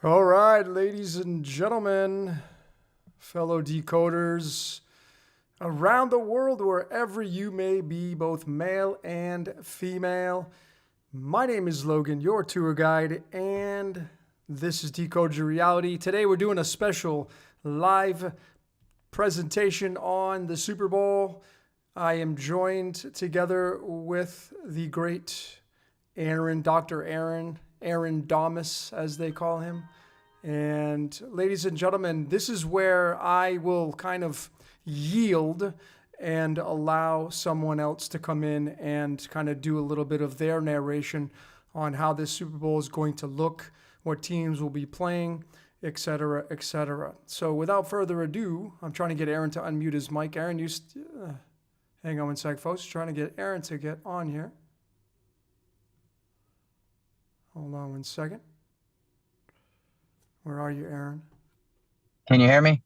All right, ladies and gentlemen, fellow decoders around the world, wherever you may be, both male and female. My name is Logan, your tour guide, and this is Decode Your Reality. Today we're doing a special live presentation on the Super Bowl. I am joined together with the great Dr. AARONDAMUS, as they call him. And ladies and gentlemen, this is where I will kind of yield and allow someone else to come in and kind of do a little bit of their narration on how this Super Bowl is going to look, what teams will be playing, etc., etc. So without further ado, I'm trying to get Aaron to unmute his mic. Aaron, hang on one sec, folks. Trying to get Aaron to get on here. Hold on one second. Where are you, Aaron? Can you hear me?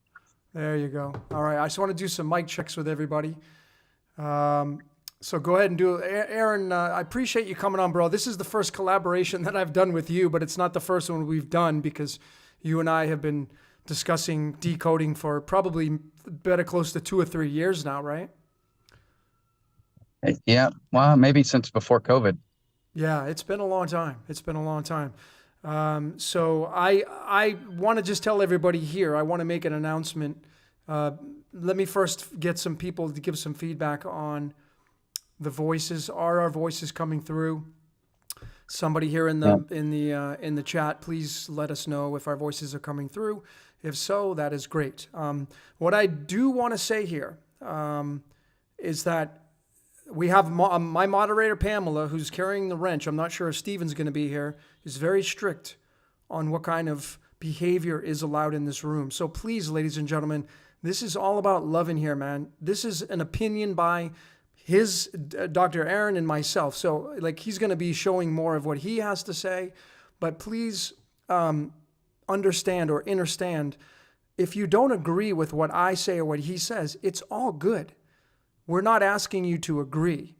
There you go. All right. I just want to do some mic checks with everybody. So go ahead and do it. Aaron, I appreciate you coming on, bro. This is the first collaboration that I've done with you, but it's not the first one we've done because you and I have been discussing decoding for probably better close to 2 or 3 years now, right? Yeah. Well, maybe since before COVID. Yeah, it's been a long time. It's been a long time. So I want to just tell everybody here, I want to make an announcement. Let me first get some people to give some feedback on the voices. Are our voices coming through? Somebody here in the chat, please let us know if our voices are coming through. If so, that is great. What I do want to say here is that we have my moderator, Pamela, who's carrying the wrench. I'm not sure if Steven's going to be here. Is very strict on what kind of behavior is allowed in this room. So please, ladies and gentlemen, this is all about love in here, man. This is an opinion by his Dr. Aaron and myself. So like he's going to be showing more of what he has to say. But please understand or understand, if you don't agree with what I say or what he says, it's all good. We're not asking you to agree.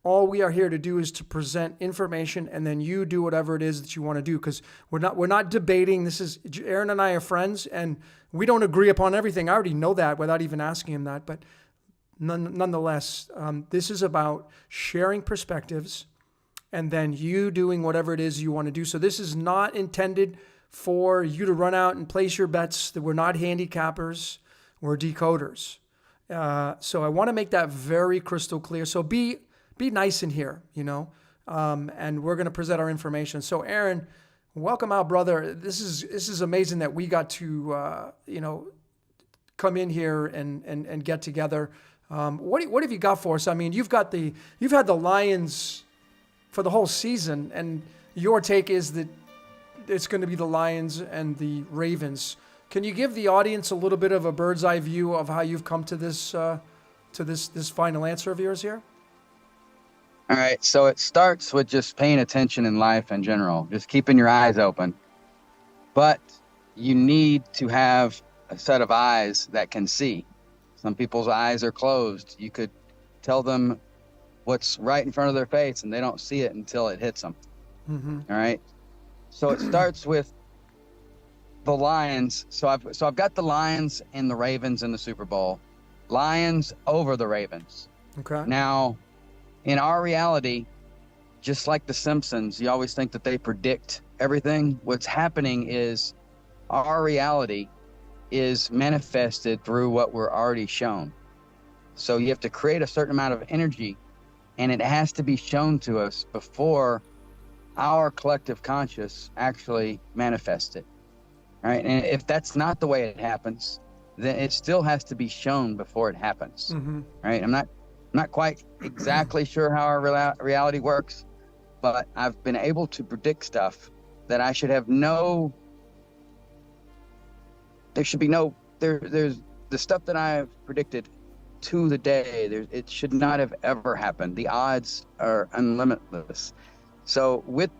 All we are here to do is to present information, and then you do whatever it is that you want to do, because we're not debating. This is Aaron and I are friends, and we don't agree upon everything. I already know that without even asking him that, but nonetheless, this is about sharing perspectives and then you doing whatever it is you want to do. So this is not intended for you to run out and place your bets. That we're not handicappers, we're decoders. So I want to make that very crystal clear. So be nice in here, and we're going to present our information. So Aaron, welcome out, brother. This is amazing that we got to, come in here and get together. What have you got for us? I mean, you've had the Lions for the whole season, and your take is that it's going to be the Lions and the Ravens. Can you give the audience a little bit of a bird's eye view of how you've come to this final answer of yours here? All right. So it starts with just paying attention in life in general, just keeping your eyes open. But you need to have a set of eyes that can see. Some people's eyes are closed. You could tell them what's right in front of their face, and they don't see it until it hits them. Mm-hmm. All right. So it starts with the Lions. So I've got the Lions and the Ravens in the Super Bowl. Lions over the Ravens. Okay. Now, in our reality, just like The Simpsons, you always think that they predict everything. What's happening is our reality is manifested through what we're already shown. So you have to create a certain amount of energy, and it has to be shown to us before our collective conscious actually manifests it. Right? And if that's not the way it happens, then it still has to be shown before it happens. Mm-hmm. Right? I'm not quite exactly sure how our reality works, but I've been able to predict stuff that I should have there's the stuff that I've predicted to the day, it should not have ever happened. The odds are unlimitless. So with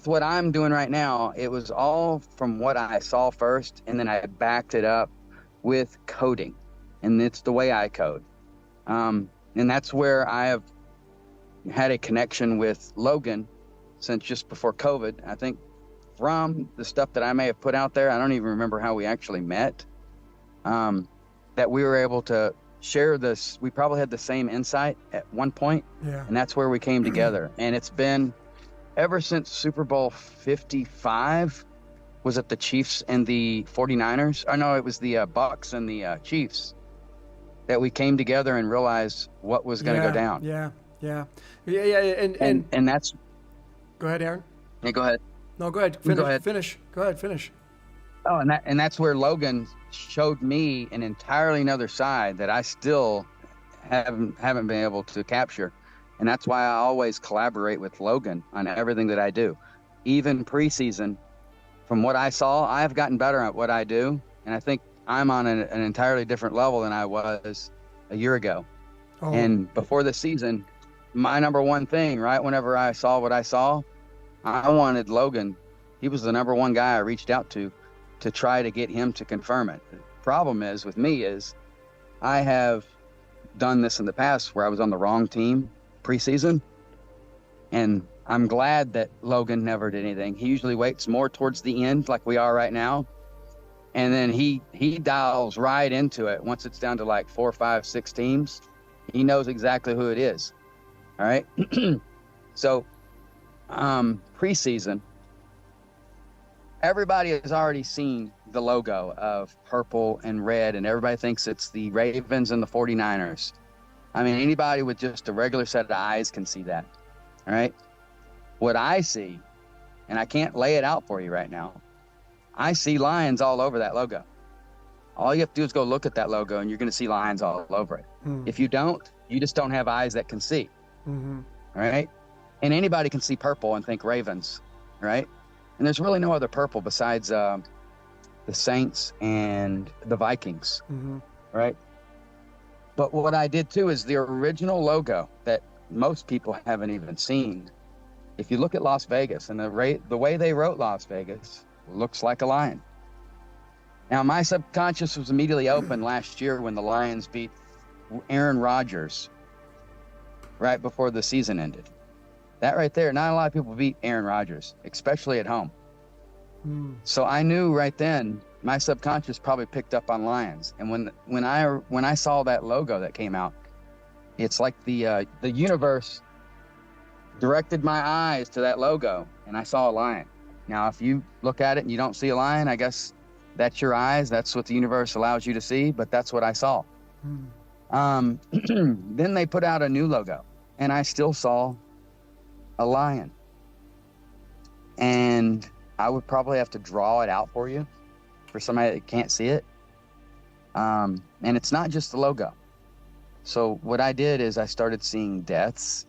what I'm doing right now, it was all from what I saw first, and then I backed it up with coding, and it's the way I code. And that's where I have had a connection with Logan since just before COVID. I think from the stuff that I may have put out there, I don't even remember how we actually met, that we were able to share this. We probably had the same insight at one point, and that's where we came together. And it's been ever since Super Bowl 55. Was it the Chiefs and the 49ers? Oh, no, it was the Bucks and the Chiefs that we came together and realized what was going to go down. Yeah. And that's... Go ahead, Aaron. Yeah, go ahead. No, go ahead. Finish. Go ahead, finish. Oh, and that's where Logan showed me an entirely another side that I still haven't been able to capture. And that's why I always collaborate with Logan on everything that I do. Even preseason, from what I saw, I've gotten better at what I do. And I think I'm on an entirely different level than I was a year ago. Oh. And before the season, my number one thing, right, whenever I saw what I saw, I wanted Logan. He was the number one guy I reached out to try to get him to confirm it. The problem is with me is I have done this in the past where I was on the wrong team preseason, and I'm glad that Logan never did anything. He usually waits more towards the end like we are right now, and then he dials right into it. Once it's down to like 4, 5, 6 teams, he knows exactly who it is. All right. So preseason, everybody has already seen the logo of purple and red, and everybody thinks it's the Ravens and the 49ers. I mean, anybody with just a regular set of eyes can see that. All right. What I see, and I can't lay it out for you right now, I see lions all over that logo. All you have to do is go look at that logo, and you're going to see lions all over it. If you don't, you just don't have eyes that can see. All right. And anybody can see purple and think Ravens. Right. And there's really no other purple besides the Saints and the Vikings. Right. But what I did too is the original logo that most people haven't even seen. If you look at Las Vegas and the way they wrote Las Vegas looks like a lion. Now, my subconscious was immediately open last year when the Lions beat Aaron Rodgers right before the season ended. That right there, not a lot of people beat Aaron Rodgers, especially at home. So I knew right then my subconscious probably picked up on lions. And when I saw that logo that came out, it's like the universe directed my eyes to that logo, and I saw a lion. Now, if you look at it and you don't see a lion, I guess that's your eyes. That's what the universe allows you to see, but that's what I saw. Then they put out a new logo, and I still saw a lion. And I would probably have to draw it out for you, for somebody that can't see it. And it's not just the logo. So what I did is I started seeing deaths.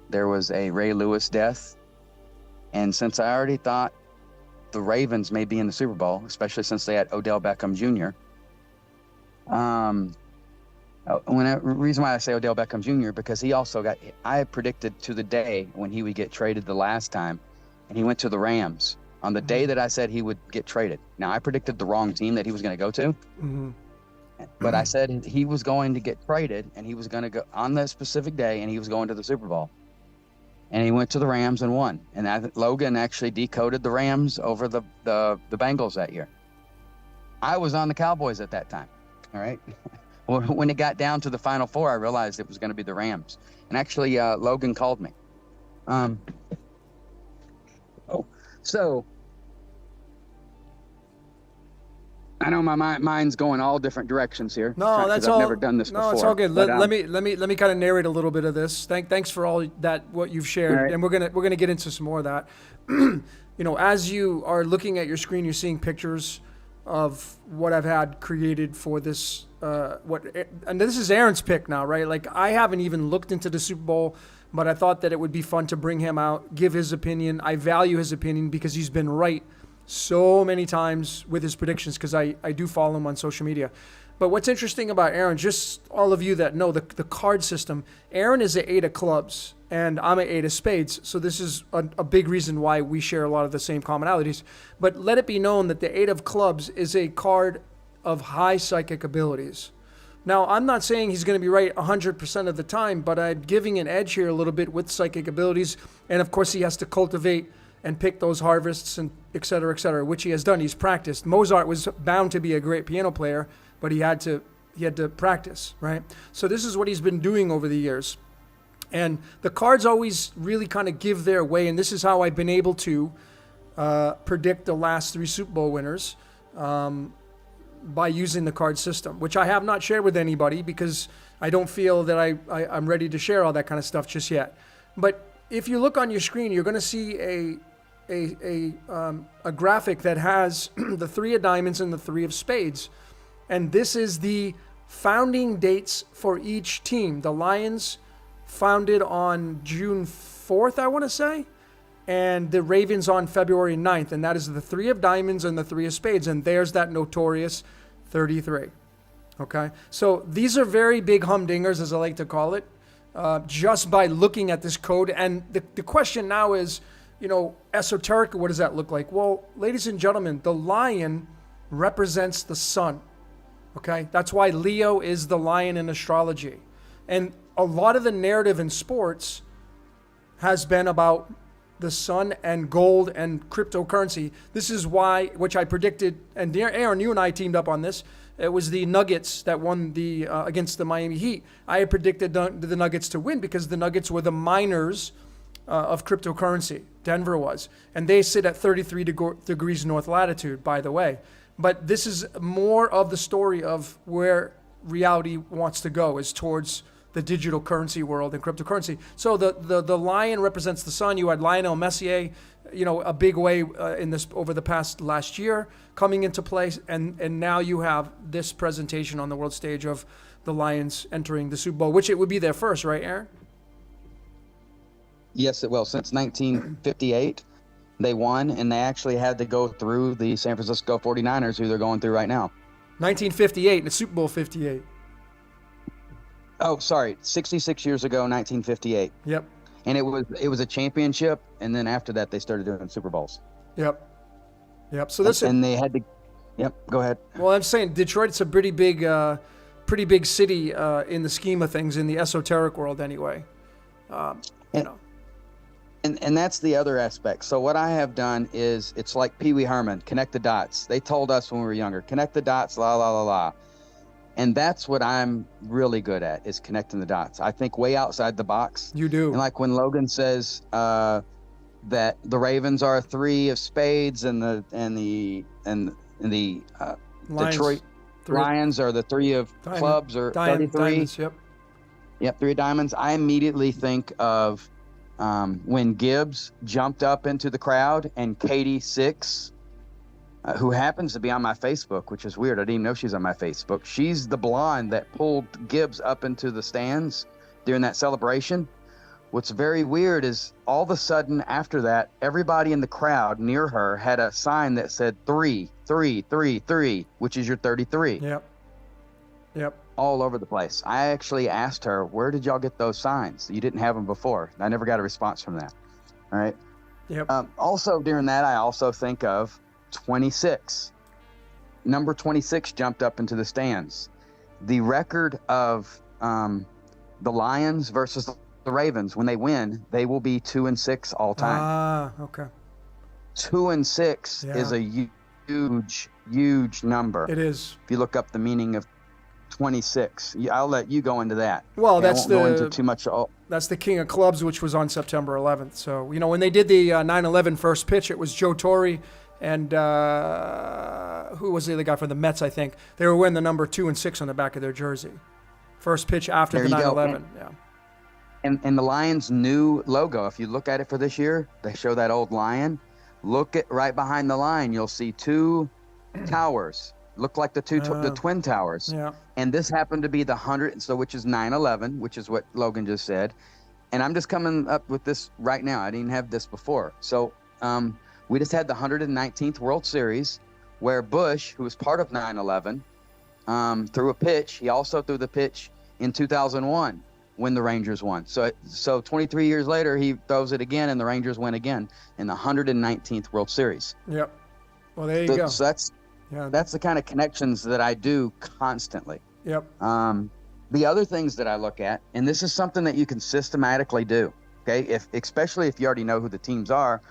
There was a Ray Lewis death. And since I already thought the Ravens may be in the Super Bowl, especially since they had Odell Beckham Jr., reason why I say Odell Beckham Jr., because he also I predicted to the day when he would get traded the last time, and he went to the Rams on the day that I said he would get traded. Now, I predicted the wrong team that he was going to go to. But I said he was going to get traded, and he was going to go on that specific day, and he was going to the Super Bowl. And he went to the Rams and won. And Logan actually decoded the Rams over the Bengals that year. I was on the Cowboys at that time. All right. When it got down to the Final Four, I realized it was going to be the Rams. And actually, Logan called me. So I know my mind's going all different directions here. No, that's all. I've never done this before. No, it's all good. Let me kind of narrate a little bit of this. Thanks for all that what you've shared, right. and we're gonna get into some more of that. You know, as you are looking at your screen, you're seeing pictures of what I've had created for this. And this is Aaron's pick now, right? Like, I haven't even looked into the Super Bowl, but I thought that it would be fun to bring him out, give his opinion. I value his opinion because he's been right so many times with his predictions, because I do follow him on social media. But what's interesting about Aaron, just all of you that know the card system, Aaron is an 8 of clubs and I'm an 8 of spades. So this is a big reason why we share a lot of the same commonalities. But let it be known that the 8 of clubs is a card of high psychic abilities. Now, I'm not saying he's going to be right 100% of the time, but I'm giving an edge here a little bit with psychic abilities. And of course, he has to cultivate and pick those harvests and et cetera, which he has done. He's practiced. Mozart was bound to be a great piano player, but he had to practice, right? So this is what he's been doing over the years. And the cards always really kind of give their way, and this is how I've been able to predict the last 3 Super Bowl winners by using the card system, which I have not shared with anybody because I don't feel that I'm ready to share all that kind of stuff just yet. But if you look on your screen, you're going to see a graphic that has the 3 of diamonds and the 3 of spades. And this is the founding dates for each team. The Lions founded on June 4th, I want to say, and the Ravens on February 9th. And that is the 3 of diamonds and the 3 of spades. And there's that notorious 33. Okay? So these are very big humdingers, as I like to call it, just by looking at this code. And the question now is, you know, esoteric, what does that look like? Well, ladies and gentlemen, the lion represents the sun. Okay? That's why Leo is the lion in astrology. And a lot of the narrative in sports has been about the sun and gold and cryptocurrency. This is why, which I predicted, and Aaron, you and I teamed up on this. It was the Nuggets that won the against the Miami Heat. I had predicted the Nuggets to win because the Nuggets were the miners of cryptocurrency. Denver was. And they sit at 33 degrees north latitude, by the way. But this is more of the story of where reality wants to go, is towards the digital currency world and cryptocurrency. So the lion represents the sun. You had Lionel Messi, you know, a big way in this over the past last year coming into place, and now you have this presentation on the world stage of the Lions entering the Super Bowl, which it would be their first, right, Aaron? Yes, it will. Since 1958, they won, and they actually had to go through the San Francisco 49ers, who they're going through right now. 1958, the Super Bowl 58. Oh, sorry, 66 years ago, 1958. Yep. And it was a championship, and then after that, they started doing Super Bowls. Yep. So this and they had to. Yep. Go ahead. Well, I'm saying Detroit's a pretty big city in the scheme of things in the esoteric world, anyway. You know. And that's the other aspect. So what I have done is, it's like Pee Wee Herman, connect the dots. They told us when we were younger, connect the dots, la la la la. And that's what I'm really good at, is connecting the dots. I think way outside the box. You do. And like when Logan says that the Ravens are 3 of spades and the Detroit Lions are the 3 of clubs, or 33. Diamonds, Yep, 3 of diamonds. I immediately think of when Gibbs jumped up into the crowd, and Katie Six, who happens to be on my Facebook, which is weird. I didn't even know she's on my Facebook. She's the blonde that pulled Gibbs up into the stands during that celebration. What's very weird is all of a sudden after that, everybody in the crowd near her had a sign that said 3, 3, 3, 3, which is your 33. Yep. All over the place. I actually asked her, where did y'all get those signs? You didn't have them before. I never got a response from that. All right. Yep. Also during that, I also think of 26. Number 26 jumped up into the stands. the record of the Lions versus the Ravens, when they win, they will be 2-6 all time. Ah, okay. 2-6 Yeah. is a huge number. It is. If you look up the meaning of 26, I'll let you go into that. Well, Okay, that's I won't go into too much. That's the King of Clubs, which was on September 11th. So, when they did the 9/11 first pitch, it was Joe Torre and who was the other guy from the Mets, I think. They were wearing the number 2 and 6 on the back of their jersey. First pitch after There the you go. 9/11. Yeah. And the Lions' new logo, if you look at it for this year, they show that old lion. Look at right behind the line, you'll see 2 towers. Look like the the Twin Towers. Yeah. And this happened to be the 100, so which is 9/11, which is what Logan just said. And I'm just coming up with this right now. I didn't have this before. So we just had the 119th World Series, where Bush, who was part of 9/11, threw a pitch. He also threw the pitch in 2001 when the Rangers won. So 23 years later, he throws it again, and the Rangers win again in the 119th World Series. Yep. Well, there you go. So that's the kind of connections that I do constantly. Yep. The other things that I look at, and this is something that you can systematically do, okay? Especially if you already know who the teams are,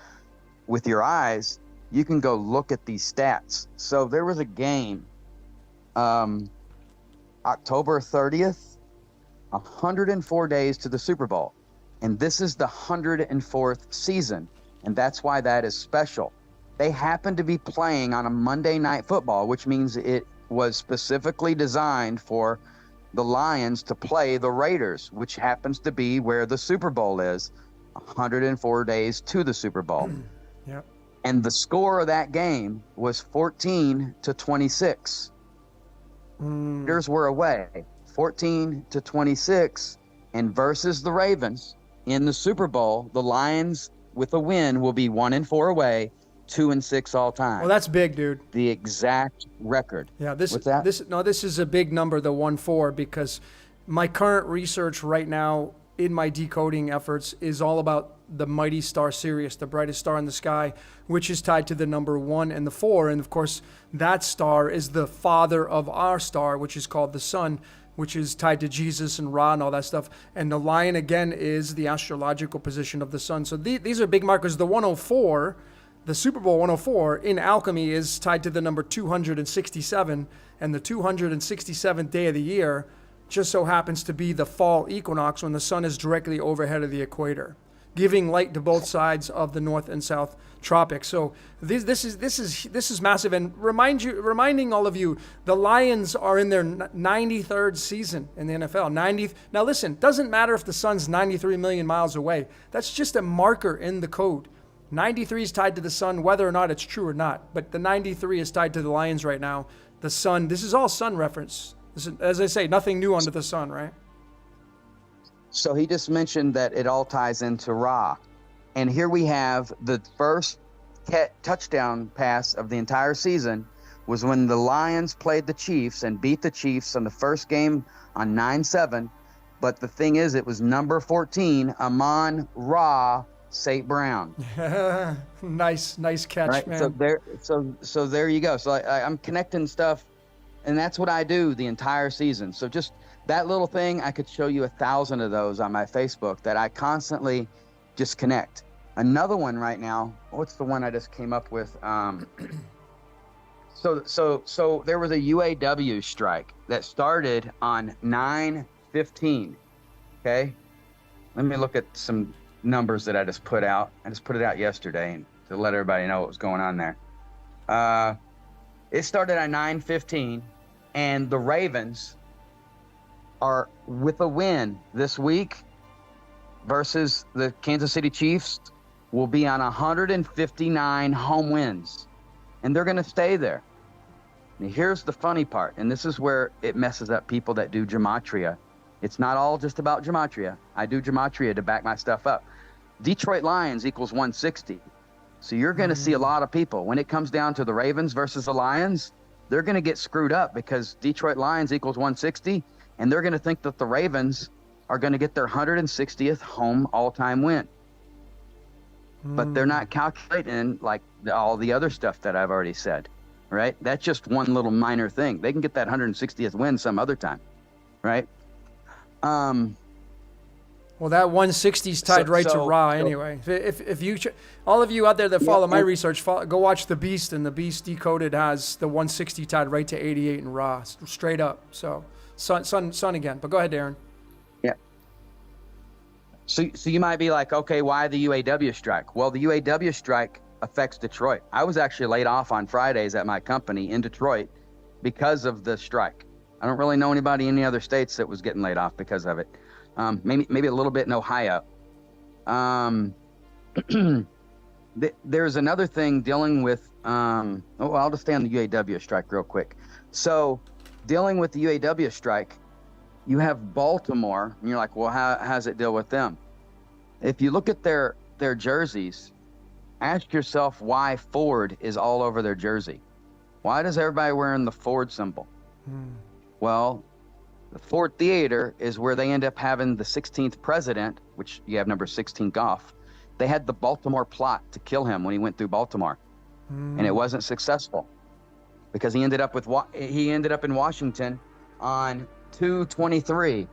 with your eyes, you can go look at these stats. So there was a game, October 30th, 104 days to the Super Bowl. And this is the 104th season, and that's why that is special. They happen to be playing on a Monday Night Football, which means it was specifically designed for the Lions to play the Raiders, which happens to be where the Super Bowl is, 104 days to the Super Bowl. Yep. And the score of that game was 14-26. Raiders were away, 14-26, and versus the Ravens in the Super Bowl, the Lions with a win will be 1-4 away, 2-6 all time. Well, that's big, dude. The exact record. Yeah, this What's that? this is a big number, the 1-4, because my current research right now in my decoding efforts is all about the mighty star Sirius, the brightest star in the sky, which is tied to the number 1 and the 4. And of course, that star is the father of our star, which is called the sun, which is tied to Jesus and Ra and all that stuff. And the lion, again, is the astrological position of the sun. So these are big markers. The 104, the Super Bowl 104 in alchemy is tied to the number 267, and the 267th day of the year just so happens to be the fall equinox when the sun is directly overhead of the equator, giving light to both sides of the north and south tropics. So this is massive, and reminding all of you, the Lions are in their 93rd season in the NFL. 90th. Now listen, doesn't matter if the sun's 93 million miles away. That's just a marker in the code. 93 is tied to the sun, whether or not it's true or not. But the 93 is tied to the Lions right now. The sun, this is all sun reference. This is, as I say, nothing new under the sun, right? So he just mentioned that it all ties into Ra. And here we have the first touchdown pass of the entire season was when the Lions played the Chiefs and beat the Chiefs on the first game on 9-7. But the thing is, it was number 14, Amon-Ra St. Brown. Nice catch, right? man. So there you go. So I'm connecting stuff, and that's what I do the entire season. So just that little thing, I could show you 1,000 of those on my Facebook that I constantly just connect. Another one right now, what's the one I just came up with? So there was a UAW strike that started on 9/15. Okay, let me look at some numbers that I just put out. I just put it out yesterday and to let everybody know what was going on there. It started on 9/15, and the Ravens are with a win this week versus the Kansas City Chiefs will be on 159 home wins, and they're going to stay there. Now, here's the funny part, and this is where it messes up people that do gematria. It's not all just about gematria. I do gematria to back my stuff up. Detroit Lions equals 160. So you're going to see a lot of people, when it comes down to the Ravens versus the Lions, they're going to get screwed up because Detroit Lions equals 160, and they're going to think that the Ravens are going to get their 160th home all-time win. But they're not calculating like all the other stuff that I've already said. right? That's just one little minor thing. They can get that 160th win some other time, right? Well, that 160 is tied right to Ra anyway. If you all of you out there that follow my research, go watch The Beast, and The Beast Decoded has the 160 tied right to 88 in Ra, straight up. So sun again. But go ahead, Darren. Yeah. So you might be like, okay, why the UAW strike? Well, the UAW strike affects Detroit. I was actually laid off on Fridays at my company in Detroit because of the strike. I don't really know anybody in any other states that was getting laid off because of it. Maybe a little bit in Ohio. There's another thing dealing with, I'll just stay on the UAW strike real quick. So dealing with the UAW strike, you have Baltimore, and you're like, well, how does it deal with them? If you look at their jerseys, ask yourself why Ford is all over their jersey. Why does everybody wearing the Ford symbol? Well, the Ford Theater is where they end up having the 16th president, which you have number 16 Goff. They had the Baltimore plot to kill him when he went through Baltimore, and it wasn't successful because he ended up in Washington on 2/23,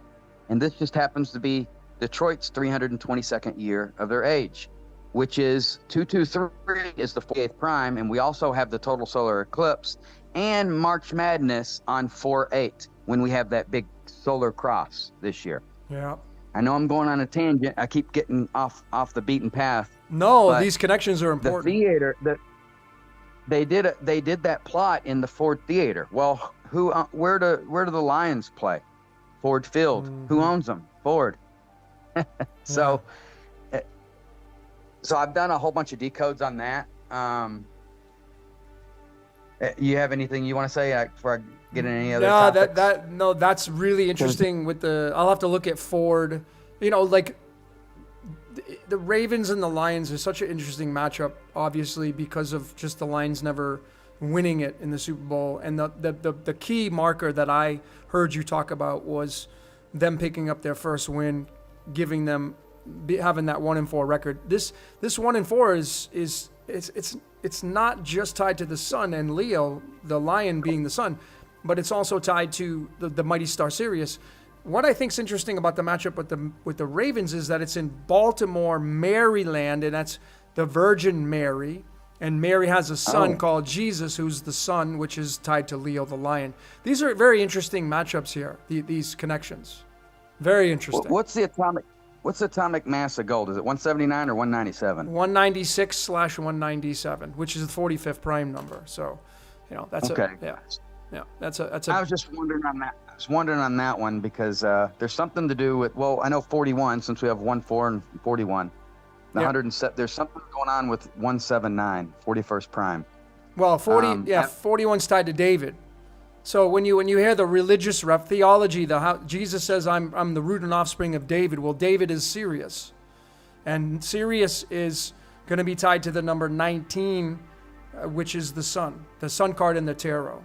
and this just happens to be Detroit's 322nd year of their age, which is 223 is the 48th prime, and we also have the total solar eclipse and March Madness on 4/8 when we have that big solar cross this year. Yeah. I know I'm going on a tangent. I keep getting off the beaten path. No, these connections are important. The theater, they did that plot in the Ford Theater. Well, where do the Lions play? Ford Field. Who owns them? Ford. So I've done a whole bunch of decodes on that. You have anything you want to say before I get in any other topics? No, that's really interesting. I'll have to look at Ford. You know, like the Ravens and the Lions is such an interesting matchup, obviously, because of just the Lions never winning it in the Super Bowl. And the key marker that I heard you talk about was them picking up their first win, giving them having that 1-4 record. This 1-4 it's not just tied to the sun and Leo, the lion being the sun, but it's also tied to the mighty star Sirius. What I think is interesting about the matchup with the Ravens is that it's in Baltimore, Maryland, and that's the Virgin Mary. And Mary has a son called Jesus, who's the sun, which is tied to Leo, the lion. These are very interesting matchups here, these connections. Very interesting. What's the atomic mass of gold? Is it 179 or 197? 196/197, which is the 45th prime number. So, that's okay. That's a. I was just wondering on that. I was wondering on that one because there's something to do with. Well, I know 41 since we have 14 and 41. The 107. There's something going on with 179, 41st prime. Well, 41's tied to David. So when you hear the religious theology, how Jesus says, I'm the root and offspring of David. Well, David is Sirius, and Sirius is going to be tied to the number 19, which is the sun card in the tarot,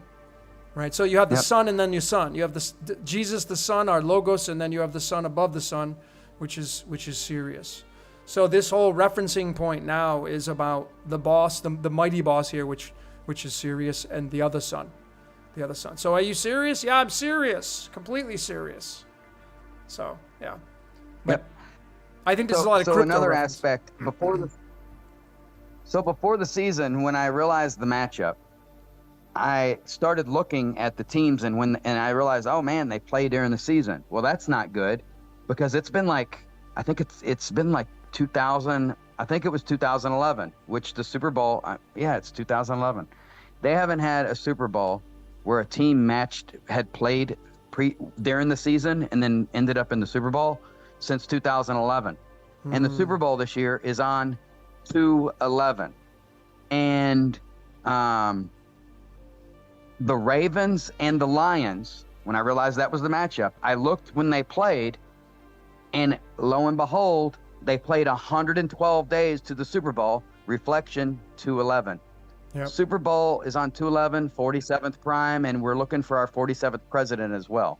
right? So you have the sun and then your sun. You have Jesus, the sun, our logos, and then you have the sun above the sun, which is Sirius. So this whole referencing point now is about the boss, the mighty boss here, which is Sirius, and the other sun. The other son. So are you serious? Yeah, I'm serious. Completely serious. So, yeah. But I think this is a lot of crypto. So another aspect, before the season, when I realized the matchup, I started looking at the teams and I realized, oh man, they play during the season. Well, that's not good because it's been like, I think it's been like 2000, I think it was 2011, which the Super Bowl, it's 2011. They haven't had a Super Bowl where a team had played during the season and then ended up in the Super Bowl since 2011. And the Super Bowl this year is on 2/11. And the Ravens and the Lions, when I realized that was the matchup, I looked when they played, and lo and behold, they played 112 days to the Super Bowl, reflection 2/11. Yep. Super Bowl is on 2/11, 47th prime, and we're looking for our 47th president as well.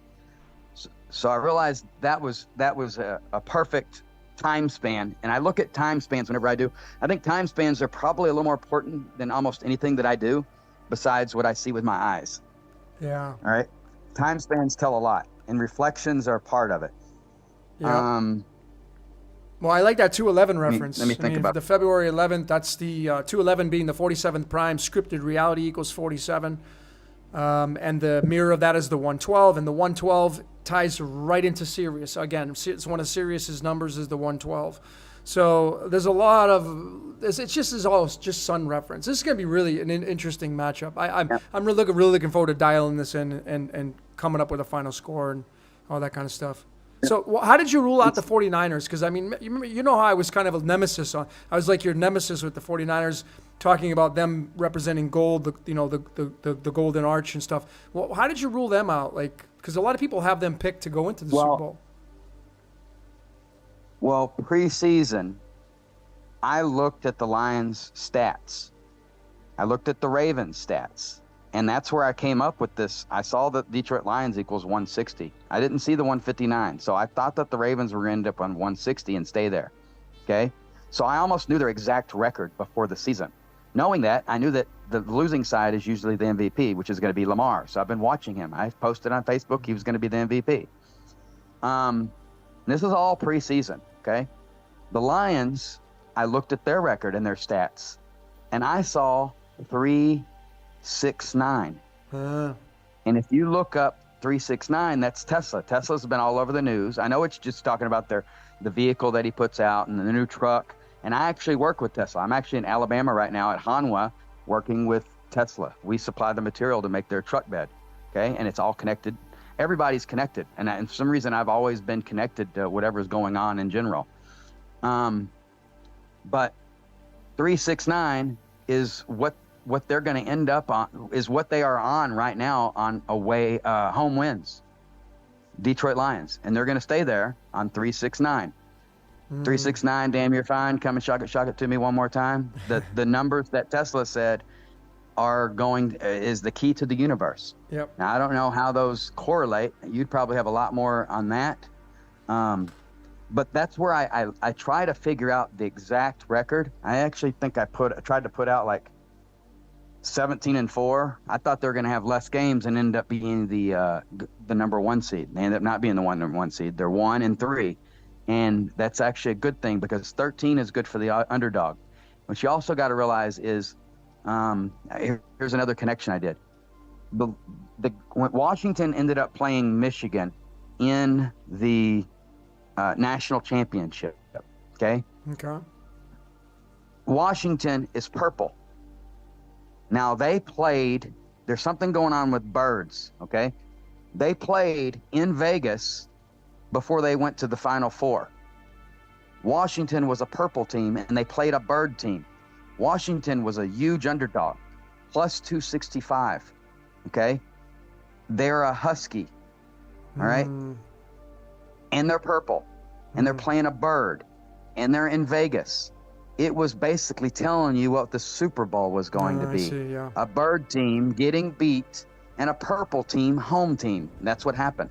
So I realized that was a perfect time span. And I look at time spans whenever I do. I think time spans are probably a little more important than almost anything that I do besides what I see with my eyes. Yeah. All right. Time spans tell a lot, and reflections are part of it. Yeah. Well, I like that 211 reference. Let me think about the February 11th. That's the 211 being the 47th prime. Scripted reality equals 47, and the mirror of that is the 112, and the 112 ties right into Sirius. Again, it's one of Sirius's numbers is the 112. So there's a lot of it's all just sun reference. This is going to be really an interesting matchup. I'm really looking forward to dialing this in and coming up with a final score and all that kind of stuff. So how did you rule out the 49ers? Because, I mean, you know how I was kind of a nemesis on. I was like your nemesis with the 49ers, talking about them representing gold, the golden arch and stuff. Well, how did you rule them out? Like, because a lot of people have them picked to go into the Super Bowl. Well, preseason, I looked at the Lions' stats. I looked at the Ravens' stats. And that's where I came up with this. I saw that Detroit Lions equals 160. I didn't see the 159. So I thought that the Ravens were going to end up on 160 and stay there. Okay? So I almost knew their exact record before the season. Knowing that, I knew that the losing side is usually the MVP, which is going to be Lamar. So I've been watching him. I posted on Facebook he was going to be the MVP. This is all preseason. Okay? The Lions, I looked at their record and their stats, and I saw 369. And if you look up 369, that's Tesla. Tesla's been all over the news. I know it's just talking about the vehicle that he puts out and the new truck. And I actually work with Tesla. I'm actually in Alabama right now at Hanwha working with Tesla. We supply the material to make their truck bed. Okay. And it's all connected. Everybody's connected. And for some reason, I've always been connected to whatever's going on in general. But 369 is what they're going to end up on, is what they are on right now on away home wins. Detroit Lions. And they're going to stay there on 369. 369, damn, you're fine. Come and shock it to me one more time. The numbers that Tesla said is the key to the universe. Yep. Now, I don't know how those correlate. You'd probably have a lot more on that. But that's where I try to figure out the exact record. I actually think I tried to put out like 17-4. I thought they were going to have less games and end up being the number one seed. They ended up not being the number one seed. They're 1-3. And that's actually a good thing because 13 is good for the underdog. What you also got to realize is, here's another connection I did. When Washington ended up playing Michigan in the national championship. Okay. Washington is purple. Now there's something going on with birds. Okay. They played in Vegas before they went to the Final Four. Washington was a purple team and they played a bird team. Washington was a huge underdog, plus 265. Okay. They're a Husky. All right. And they're purple, and they're playing a bird, and they're in Vegas. It was basically telling you what the Super Bowl was going to be. See, yeah. A bird team getting beat and a purple team, home team. That's what happened.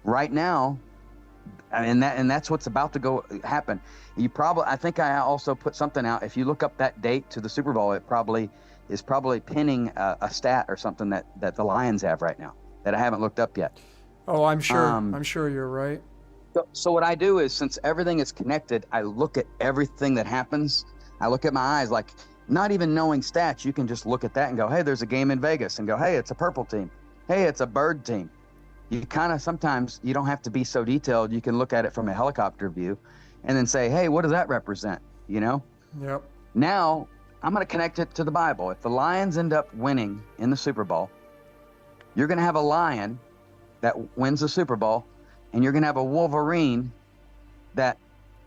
Right now, and that's what's about to happen. I think I also put something out. If you look up that date to the Super Bowl, it is probably pinning a stat or something that the Lions have right now that I haven't looked up yet. Oh, I'm sure. I'm sure you're right. So what I do is, since everything is connected, I look at everything that happens. I look at my eyes, like not even knowing stats. You can just look at that and go, hey, there's a game in Vegas, and go, hey, it's a purple team. Hey, it's a bird team. You kind of, sometimes you don't have to be so detailed. You can look at it from a helicopter view and then say, hey, what does that represent? You know? Yep. Now I'm going to connect it to the Bible. If the Lions end up winning in the Super Bowl, you're going to have a lion that wins the Super Bowl, and you're going to have a Wolverine that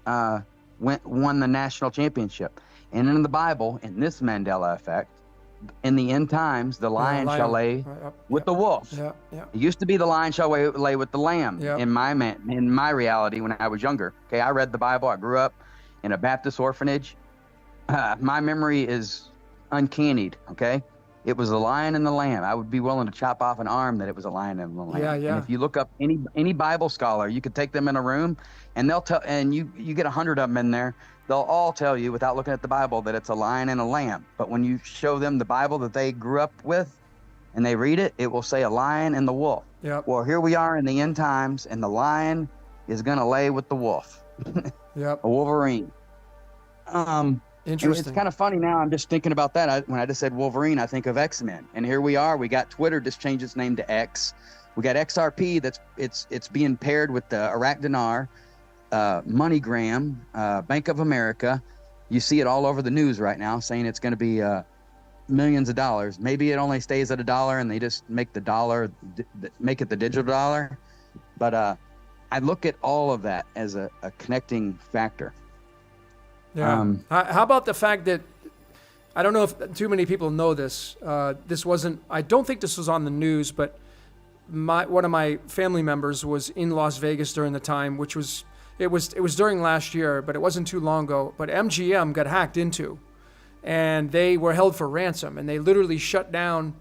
won the national championship. And in the Bible, in this Mandela effect, in the end times, the lion shall lay with the wolf. Yeah, yeah. It used to be the lion shall lay with the lamb. Yeah. In my reality, when I was younger. Okay, I read the Bible. I grew up in a Baptist orphanage. My memory is uncannied. Okay, it was the lion and the lamb. I would be willing to chop off an arm that it was a lion and the lamb. Yeah, yeah. And if you look up any Bible scholar, you could take them in a room, and they'll tell. And you get 100 of them in there. they'll all tell you without looking at the Bible that it's a lion and a lamb. But when you show them the Bible that they grew up with and they read it, it will say a lion and the wolf. Yep. Well, here we are in the end times, and the lion is going to lay with the wolf. Yep. A Wolverine. Interesting. It's kind of funny now. I'm just thinking about that. When I just said Wolverine, I think of X-Men. And here we are. We got Twitter just changed its name to X. We got XRP it's being paired with the Iraq dinar, MoneyGram, Bank of America. You see it all over the news right now saying it's going to be millions of dollars. Maybe it only stays at $1 and they just make the dollar, make it the digital dollar. But I look at all of that as a connecting factor. Yeah. How about the fact that, I don't know if too many people know this. This wasn't, I don't think this was on the news, but one of my family members was in Las Vegas during the time, which was, it was during last year, but it wasn't too long ago. But MGM got hacked into, and they were held for ransom, and they literally shut down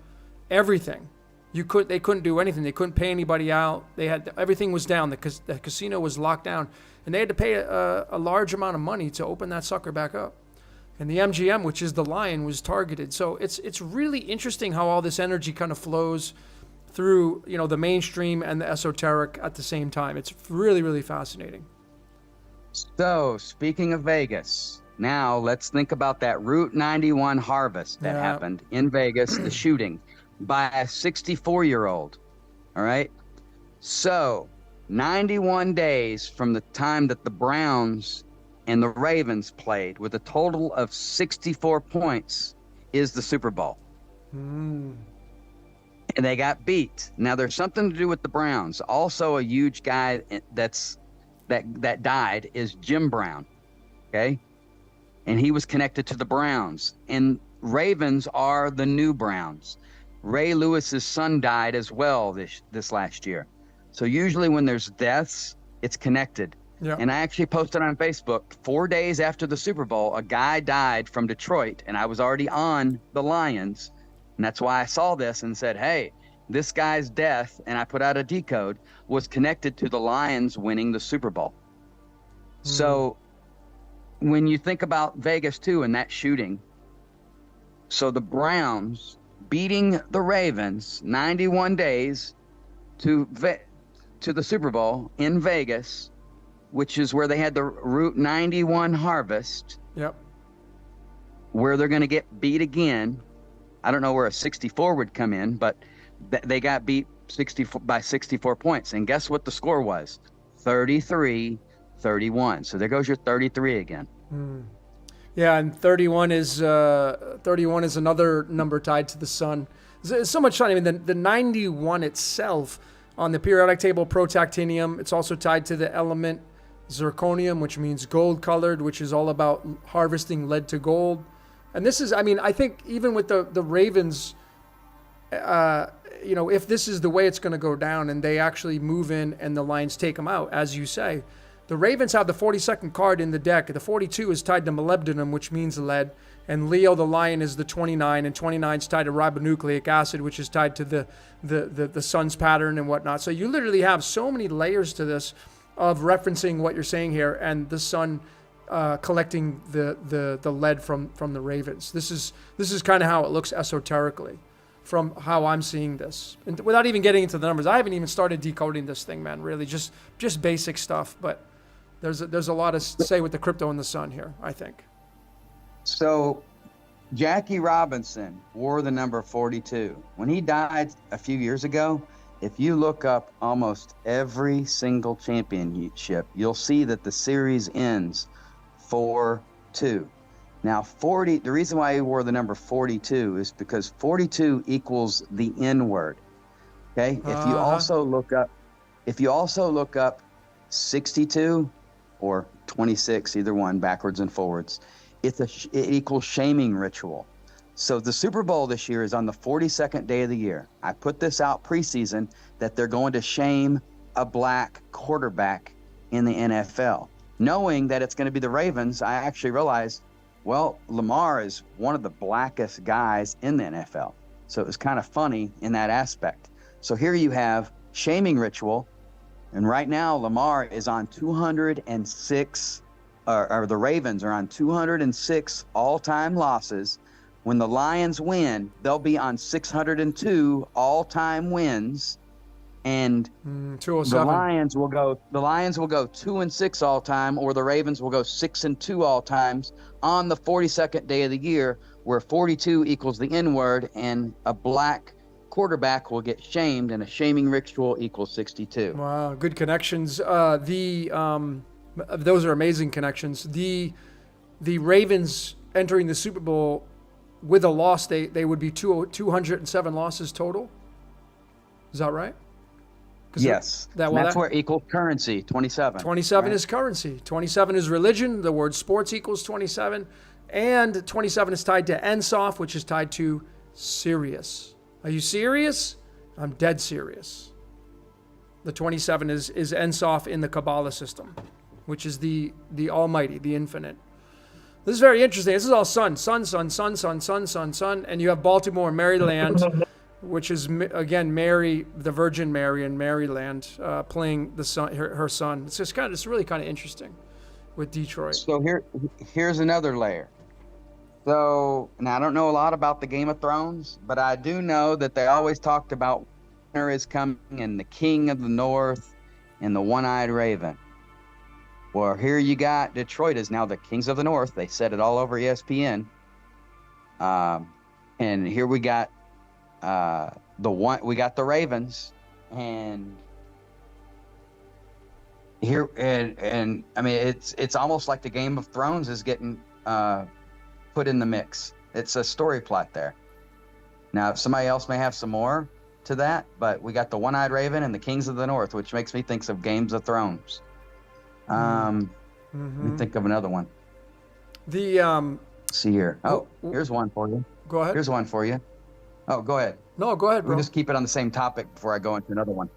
everything. They couldn't do anything. They couldn't pay anybody out. Everything was down. The casino was locked down, and they had to pay a large amount of money to open that sucker back up. And the MGM, which is the lion, was targeted. So it's really interesting how all this energy kind of flows through, the mainstream and the esoteric at the same time. It's really, really fascinating. So, speaking of Vegas, now let's think about that Route 91 harvest that happened in Vegas, the shooting by a 64-year-old. All right. So 91 days from the time that the Browns and the Ravens played with a total of 64 points is the Super Bowl. And they got beat. Now there's something to do with the Browns. Also a huge guy that died is Jim Brown. Okay. And he was connected to the Browns, and Ravens are the new Browns. Ray Lewis's son died as well this last year. So usually when there's deaths, it's connected. Yeah. And I actually posted on Facebook 4 days after the Super Bowl, a guy died from Detroit, and I was already on the Lions. And that's why I saw this and said, hey, this guy's death, and I put out a decode, was connected to the Lions winning the Super Bowl. So when you think about Vegas too and that shooting, so the Browns beating the Ravens 91 days to the Super Bowl in Vegas, which is where they had the Route 91 harvest. Yep. Where they're going to get beat again. I don't know where a 64 would come in, but they got beat by 64 points. And guess what the score was? 33-31. So there goes your 33 again. Yeah, and 31 is another number tied to the sun. It's so much fun. I mean, the 91 itself on the periodic table, protactinium, it's also tied to the element zirconium, which means gold colored, which is all about harvesting lead to gold. And this is, I mean, I think even with the Ravens, if this is the way it's going to go down and they actually move in and the Lions take them out, as you say, the Ravens have the 42nd card in the deck. The 42 is tied to molybdenum, which means lead. And Leo, the lion, is the 29, and 29 is tied to ribonucleic acid, which is tied to the sun's pattern and whatnot. So you literally have so many layers to this of referencing what you're saying here, and the sun collecting the lead from the Ravens. This is kind of how it looks esoterically from how I'm seeing this. And without even getting into the numbers, I haven't even started decoding this thing, man, really. Just basic stuff, but there's a lot to say with the crypto and the sun here, I think. So Jackie Robinson wore the number 42. When he died a few years ago, if you look up almost every single championship, you'll see that the series ends 4-2. Now, the reason why he wore the number 42 is because 42 equals the N word. Okay? If you also look up 62 or 26, either one, backwards and forwards, it equals shaming ritual. So the Super Bowl this year is on the 42nd day of the year. I put this out preseason that they're going to shame a black quarterback in the NFL. Knowing that it's going to be the Ravens, I actually realized, well, Lamar is one of the blackest guys in the NFL. So it was kind of funny in that aspect. So here you have shaming ritual. And right now, Lamar is on 206 or the Ravens are on 206 all-time losses. When the Lions win, they'll be on 602 all-time wins, and the 207. Lions will go 2-6 all-time, or the Ravens will go 6-2 all-times on the 42nd day of the year, where 42 equals the N-word, and a black quarterback will get shamed, and a shaming ritual equals 62. Wow, good connections. Those are amazing connections. The Ravens entering the Super Bowl with a loss, they would be 207 losses total. Is that right? Yes. That's where equal currency, 27. 27 right? Is currency. 27 is religion. The word sports equals 27. And 27 is tied to Ensof, which is tied to serious. Are you serious? I'm dead serious. The 27 is Ensof in the Kabbalah system, which is the Almighty, the Infinite. This is very interesting. This is all sun, and you have Baltimore, Maryland, which is again Mary, the Virgin Mary in Maryland, playing the son, her son. It's really kind of interesting with Detroit. So here's another layer. So, and I don't know a lot about the Game of Thrones, but I do know that they always talked about winter is coming and the King of the North and the one-eyed raven. Well, here you got Detroit is now the Kings of the North. They said it all over ESPN. And here we got we got the Ravens, and here and I mean it's almost like the Game of Thrones is getting put in the mix. It's a story plot there. Now, somebody else may have some more to that, but we got the one-eyed raven and the Kings of the North, which makes me think of Games of Thrones. Let me think of another one. Let's see here. Here's one for you. Go ahead. Here's one for you. Oh, go ahead. No, go ahead, bro. We'll just keep it on the same topic before I go into another one.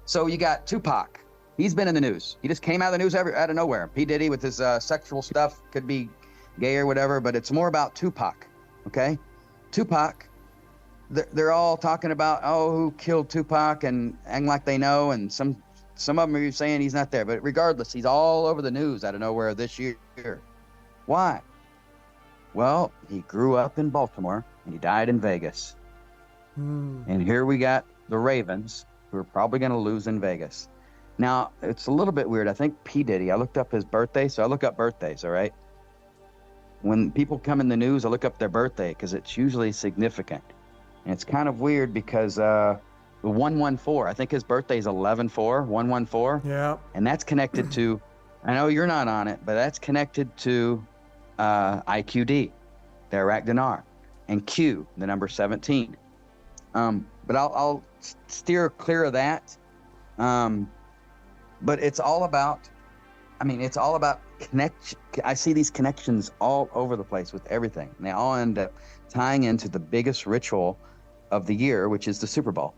So you got Tupac. He's been in the news. He just came out of the news out of nowhere. P. Diddy with his sexual stuff, could be gay or whatever, but it's more about Tupac, okay? Tupac, they're all talking about, who killed Tupac and acting like they know, and some of them are saying he's not there. But regardless, he's all over the news out of nowhere this year. Why? Well, he grew up in Baltimore, and he died in Vegas. And here we got the Ravens, who are probably going to lose in Vegas. Now, it's a little bit weird. I think P. Diddy, I looked up his birthday, so I look up birthdays, all right? When people come in the news, I look up their birthday because it's usually significant. And it's kind of weird because 114, I think his birthday is 11/4, 114. Yeah. And that's connected to, I know you're not on it, but that's connected to IQD, the Iraq dinar, and Q, the number 17. But I'll steer clear of that. But it's all about, it's all about connection. I see these connections all over the place with everything. And they all end up tying into the biggest ritual of the year, which is the Super Bowl.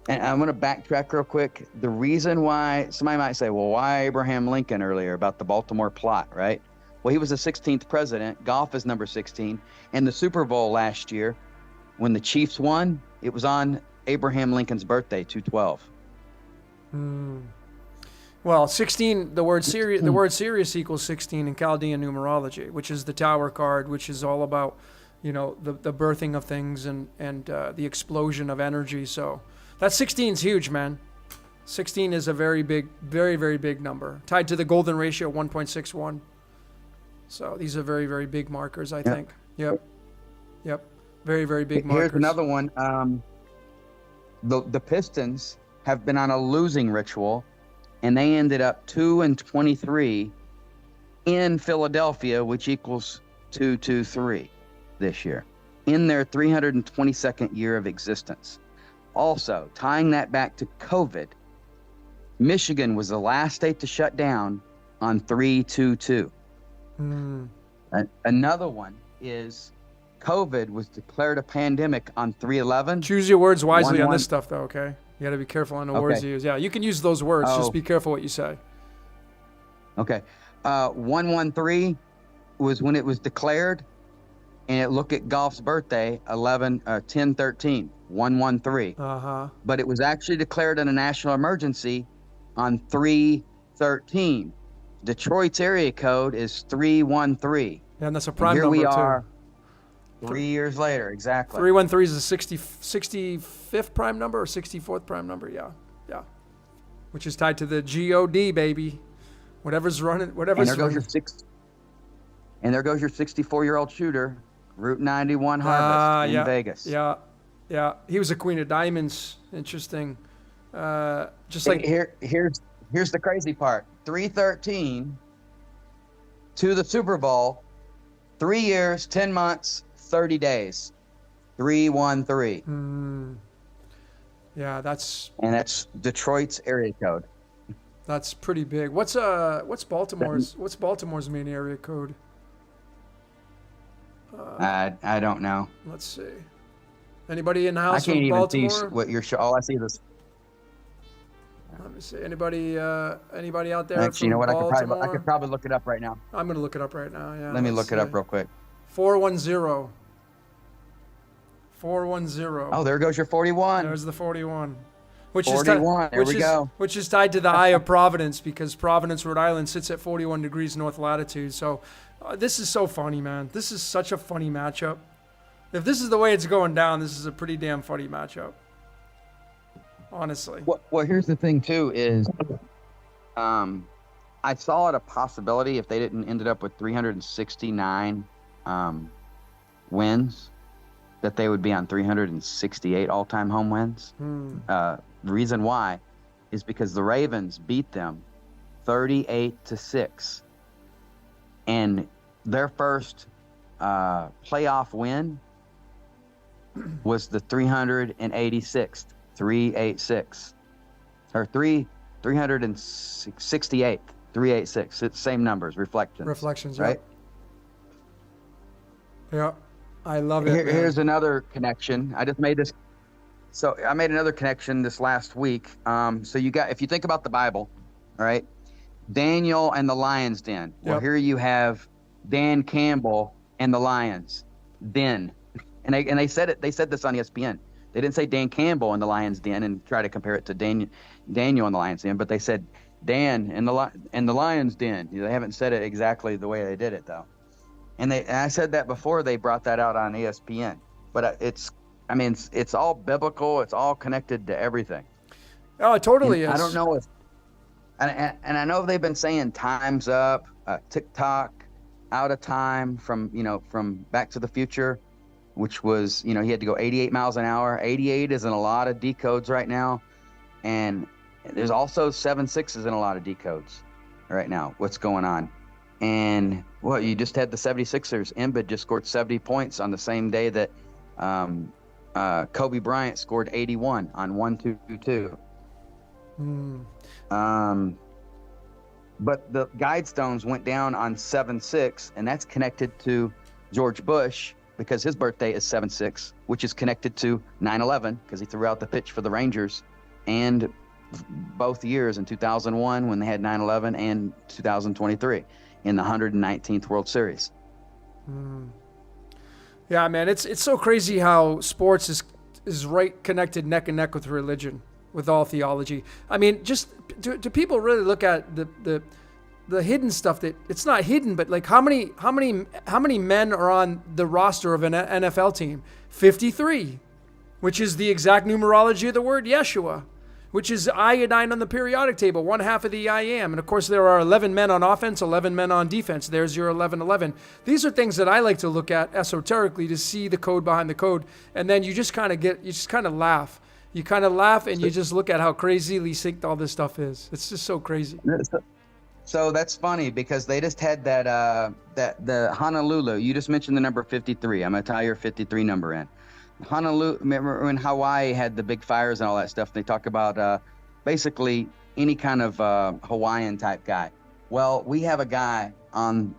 And I'm going to backtrack real quick. The reason why, somebody might say, well, why Abraham Lincoln earlier about the Baltimore plot, right? Well, he was the 16th president. Golf is number 16. And the Super Bowl last year, when the Chiefs won, it was on Abraham Lincoln's birthday, 2/12. Well, 16, the word Sirius equals 16 in Chaldean numerology, which is the Tower card, which is all about, the birthing of things and the explosion of energy. So that 16 is huge, man. 16 is a very big, very, very big number, tied to the golden ratio, 1.61. So these are very, very big markers, I think. Yep. Very, very big markers. Here's another one. The Pistons have been on a losing ritual, and they ended up 2-23 in Philadelphia, which equals 2-3 this year, in their 322nd year of existence. Also, tying that back to COVID, Michigan was the last state to shut down on 3/22. Another one is COVID was declared a pandemic on 3/11. Choose your words wisely on this stuff, though, okay? You got to be careful on the words you use. Yeah, you can use those words. Just be careful what you say. Okay. 113 was when it was declared, and look at golf's birthday, 10/13, 113. But it was actually declared in a national emergency on 3/13. Detroit's area code is 313. Yeah, and that's a And prime here number we too. are 3 years later, exactly. 313 is a 65th prime number or 64th prime number. Yeah, yeah. Which is tied to the God, baby. Whatever's running, whatever's And there goes running. there goes your 64-year-old shooter, Route 91 Harvest in Yeah, Vegas. yeah, yeah. He was a queen of diamonds. Interesting. Just like Here's the crazy part. 313 to the Super Bowl, 3 years, 10 months, 30 days. 313. Yeah, that's Detroit's area code. That's pretty big. What's Baltimore's main area code? I don't know. Let's see. Anybody in the I house can't from even see Baltimore? what you're all I see is Let me see. Anybody out there actually, from you know what? Baltimore? I could probably look it up right now. I'm gonna look it up right now. Yeah. Let me let's look it up see. real quick. 410. 410. Oh, there goes your 41. There's the 41. 41. There we go. Which is tied to the Eye of Providence because Providence, Rhode Island sits at 41 degrees north latitude. So this is so funny, man. This is such a funny matchup. If this is the way it's going down, this is a pretty damn funny matchup. Honestly. Well, here's the thing too is, I saw it a possibility if they didn't ended up with 369 wins, that they would be on 368 all-time home wins. Reason why is because the Ravens beat them 38-6, and their first playoff win was the 386th, 386, or 368th, 386. It's same numbers, reflections, right? Yeah, I love it. Here's another connection. I just made this. So I made another connection this last week. So if you think about the Bible, all right, Daniel and the lion's den. Well, here you have Dan Campbell and the lion's den, and they said it. They said this on ESPN. They didn't say Dan Campbell and the lion's den and try to compare it to Daniel and the lion's den, but they said Dan and the lion's den. They haven't said it exactly the way they did it though. And I said that before they brought that out on ESPN, but it's all biblical. It's all connected to everything. Oh, it totally is. I don't know if, and I know they've been saying time's up, TikTok, out of time from Back to the Future, which was, he had to go 88 miles an hour. 88 is in a lot of decodes right now. And there's also 7.6s in a lot of decodes right now. What's going on? And you just had the 76ers. Embiid just scored 70 points on the same day that Kobe Bryant scored 81 on 1-2-2. But the Guidestones went down on 7.6, and that's connected to George Bush because his birthday is 7.6, which is connected to 9/11 because he threw out the pitch for the Rangers, and both years in 2001 when they had 9/11 and 2023 in the 119th World Series. Yeah, man, it's so crazy how sports is right connected neck and neck with religion, with all theology. I mean, just do people really look at the hidden stuff that it's not hidden, but like how many men are on the roster of an NFL team? 53, which is the exact numerology of the word Yeshua, which is iodine on the periodic table, one half of the I am. And of course, there are 11 men on offense, 11 men on defense. There's your 11-11. These are things that I like to look at esoterically to see the code behind the code. And then you just kind of laugh. You kind of laugh and you just look at how crazily synced all this stuff is. It's just so crazy. So that's funny because they just had the Honolulu. You just mentioned the number 53. I'm going to tie your 53 number in. Honolulu, remember when Hawaii had the big fires and all that stuff? They talk about basically any kind of Hawaiian type guy. Well, we have a guy on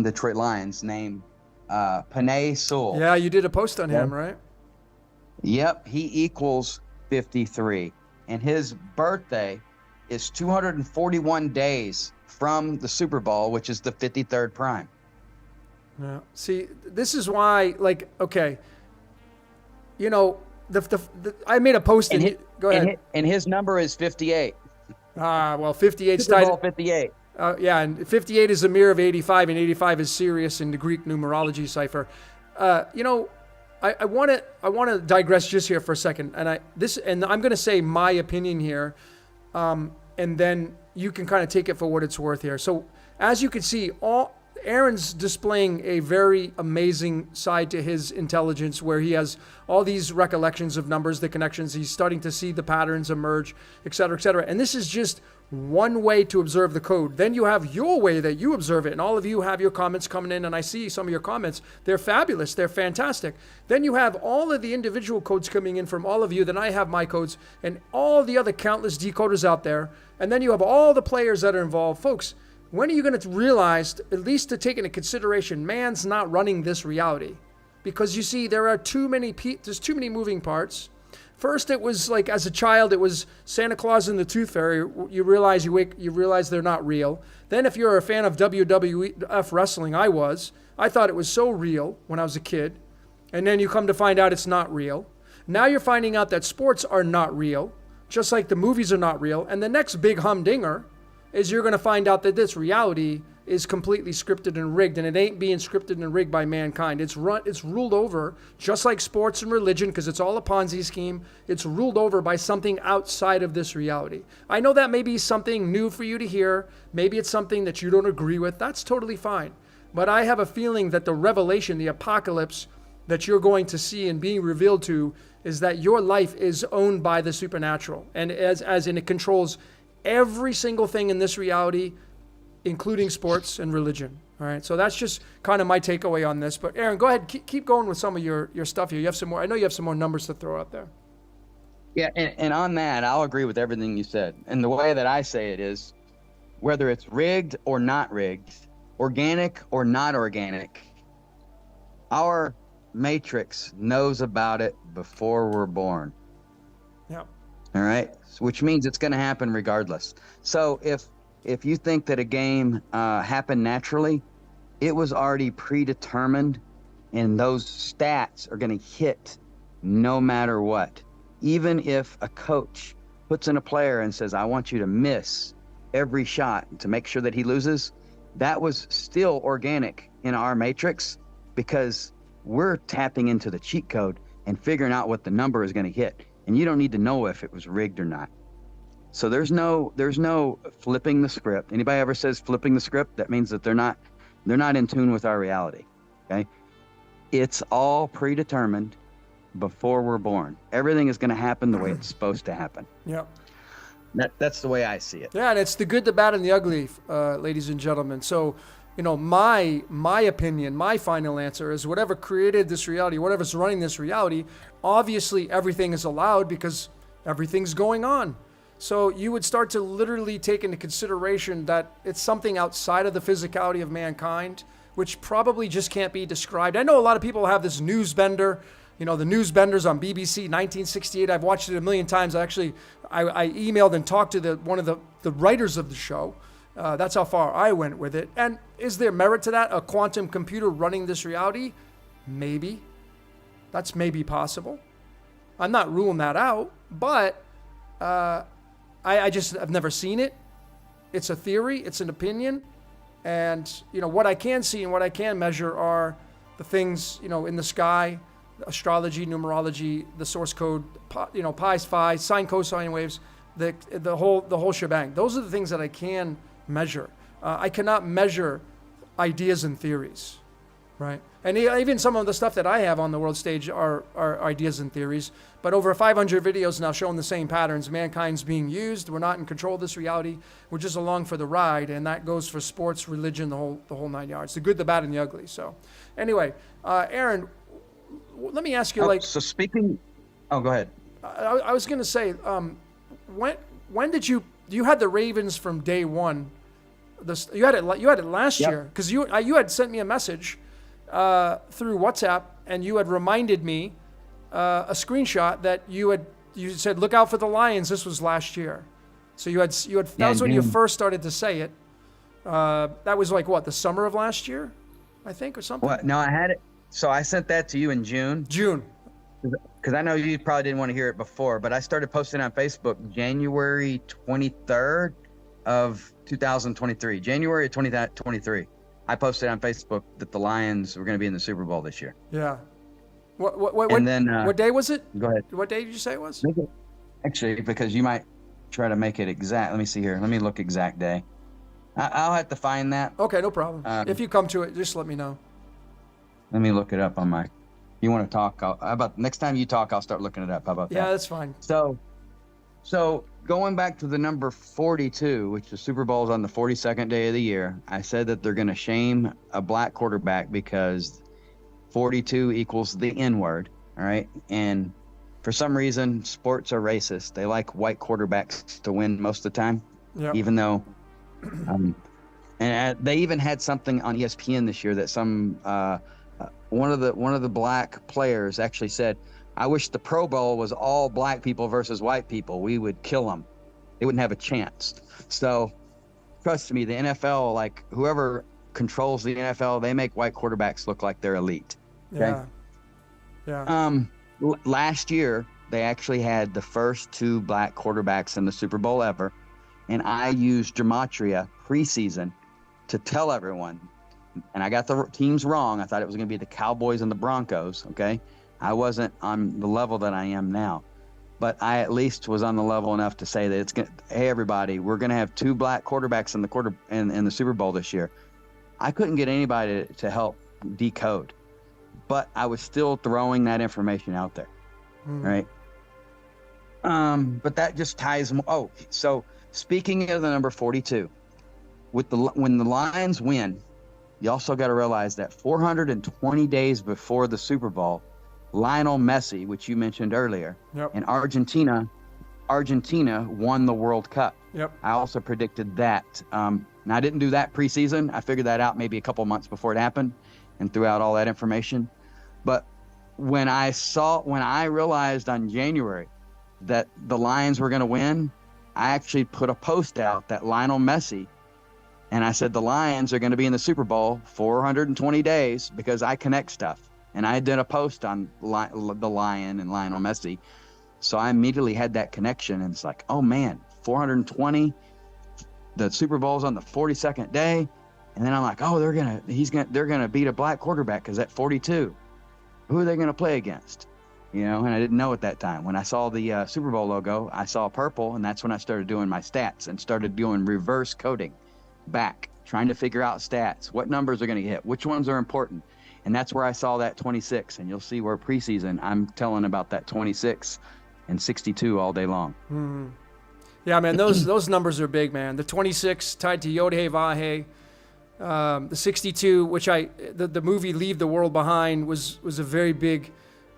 Detroit Lions named Panay Sewell. Yeah, you did a post on him, right? Yep, he equals 53. And his birthday is 241 days from the Super Bowl, which is the 53rd prime. Yeah. See, this is why, like, okay, I made a post and go ahead. And his number is 58. Well, 58's Super tied. Bowl 58. Yeah, and 58 is a mirror of 85, and 85 is Sirius in the Greek numerology cipher. I want to digress just here for a second, and I'm going to say my opinion here, and then you can kind of take it for what it's worth here. So as you can see, Aaron's displaying a very amazing side to his intelligence, where he has all these recollections of numbers, the connections. He's starting to see the patterns emerge, et cetera, et cetera. And this is just one way to observe the code. Then you have your way that you observe it, and all of you have your comments coming in, and I see some of your comments. They're fabulous. They're fantastic. Then you have all of the individual codes coming in from all of you. Then I have my codes and all the other countless decoders out there. And then you have all the players that are involved. Folks, when are you going to realize, at least to take into consideration, man's not running this reality? Because you see, there's too many moving parts. First, it was like, as a child, it was Santa Claus and the Tooth Fairy. You realize they're not real. Then if you're a fan of WWF wrestling, I thought it was so real when I was a kid. And then you come to find out it's not real. Now you're finding out that sports are not real, just like the movies are not real. And the next big humdinger is you're going to find out that this reality is completely scripted and rigged, and it ain't being scripted and rigged by mankind. It's ruled over, just like sports and religion, because it's all a Ponzi scheme. It's ruled over by something outside of this reality. I know that may be something new for you to hear. Maybe it's something that you don't agree with. That's totally fine. But I have a feeling that the revelation, the apocalypse that you're going to see and being revealed to, is that your life is owned by the supernatural, and as in it controls every single thing in this reality, including sports and religion. All right, so that's just kind of my takeaway on this. But Aaron, go ahead, keep going with some of your stuff here. You have some more. I know you have some more numbers to throw out there. Yeah, and on that, I'll agree with everything you said. And the way that I say it is, whether it's rigged or not rigged, organic or not organic, our matrix knows about it before we're born. Yeah. All right, which means it's going to happen regardless. So if you think that a game happened naturally, it was already predetermined, and those stats are going to hit no matter what. Even if a coach puts in a player and says, I want you to miss every shot to make sure that he loses, that was still organic in our matrix, because we're tapping into the cheat code and figuring out what the number is going to hit. And you don't need to know if it was rigged or not. So there's no flipping the script. Anybody ever says flipping the script, that means that they're not in tune with our reality. Okay? It's all predetermined before we're born. Everything is going to happen the way it's supposed to happen. Yeah. That's the way I see it. Yeah, and it's the good, the bad, and the ugly, ladies and gentlemen. So, my opinion, my final answer is whatever created this reality, whatever's running this reality, obviously everything is allowed because everything's going on. So you would start to literally take into consideration that it's something outside of the physicality of mankind, which probably just can't be described. I know a lot of people have this news bender, the news benders on BBC 1968. I've watched it a million times. I emailed and talked to one of the writers of the show. That's how far I went with it. And is there merit to that? A quantum computer running this reality? Maybe. That's maybe possible. I'm not ruling that out, but I've never seen it. It's a theory. It's an opinion. And, what I can see and what I can measure are the things, in the sky, astrology, numerology, the source code, pi's, phi, sine, cosine waves, the whole shebang. Those are the things that I can measure. I cannot measure ideas and theories, right? And even some of the stuff that I have on the world stage are ideas and theories. But over 500 videos now showing the same patterns. Mankind's being used. We're not in control of this reality. We're just along for the ride, and that goes for sports, religion, the whole 9 yards. The good, the bad, and the ugly. So, anyway, Aaron, let me ask you, So speaking, go ahead. I was going to say, when did you had the Ravens from day one? You had it last year, because you had sent me a message through WhatsApp, and you had reminded me a screenshot that you said, look out for the Lions. This was last year. So that was when you first started to say it. That was like what, the summer of last year, I think, or something? What? No, I had it. So I sent that to you in June. Because I know you probably didn't want to hear it before, but I started posting on Facebook January 23rd, of 2023, January of 2023, I posted on Facebook that the Lions were going to be in the Super Bowl this year. Yeah. And then What day was it? Go ahead. What day did you say it was? Actually, because you might try to make it exact. Let me see here. Let me look exact day. I'll have to find that. Okay, no problem. If you come to it, just let me know. Let me look it up on my. You want to talk? How about next time you talk, I'll start looking it up. How about that? Yeah, that's fine. So going back to the number 42, which the Super Bowl is on the 42nd day of the year, I said that they're going to shame a black quarterback because 42 equals the N-word, all right? And for some reason, sports are racist. They like white quarterbacks to win most of the time, even though and they even had something on ESPN this year that some one of the black players actually said, I wish the Pro Bowl was all black people versus white people. We would kill them. They wouldn't have a chance. So trust me, the NFL, like whoever controls the NFL, they make white quarterbacks look like they're elite. Okay? Yeah. Last year, they actually had the first 2 black quarterbacks in the Super Bowl ever. And I used gematria preseason to tell everyone, and I got the teams wrong. I thought it was going to be the Cowboys and the Broncos. Okay. I wasn't on the level that I am now, but I at least was on the level enough to say that it's going to, hey, everybody, we're going to have 2 black quarterbacks in the Super Bowl this year. I couldn't get anybody to help decode, but I was still throwing that information out there. Right. But that just ties more. Oh, so speaking of the number 42, when the Lions win, you also got to realize that 420 days before the Super Bowl, Lionel Messi, which you mentioned earlier, and Argentina won the World Cup. I also predicted that. Now, I didn't do that preseason. I figured that out maybe a couple months before it happened and threw out all that information. But when I realized on January that the Lions were going to win, I actually put a post out that Lionel Messi, and I said the Lions are going to be in the Super Bowl 420 days because I connect stuff. And I did a post on the Lion and Lionel Messi. So I immediately had that connection. And it's like, oh man, 420, the Super Bowl's on the 42nd day. And then I'm like, oh, they're going to beat a black quarterback because at 42, who are they going to play against? You know, and I didn't know at that time. When I saw the Super Bowl logo, I saw purple, and that's when I started doing my stats and started doing reverse coding back, trying to figure out stats. What numbers are going to hit? Which ones are important? And that's where I saw that 26, and you'll see where preseason I'm telling about that 26 and 62 all day long. Mm-hmm. Yeah, man, those numbers are big, man. The 26 tied to Yodhe Vahe, the 62, which the movie Leave the World Behind was a very big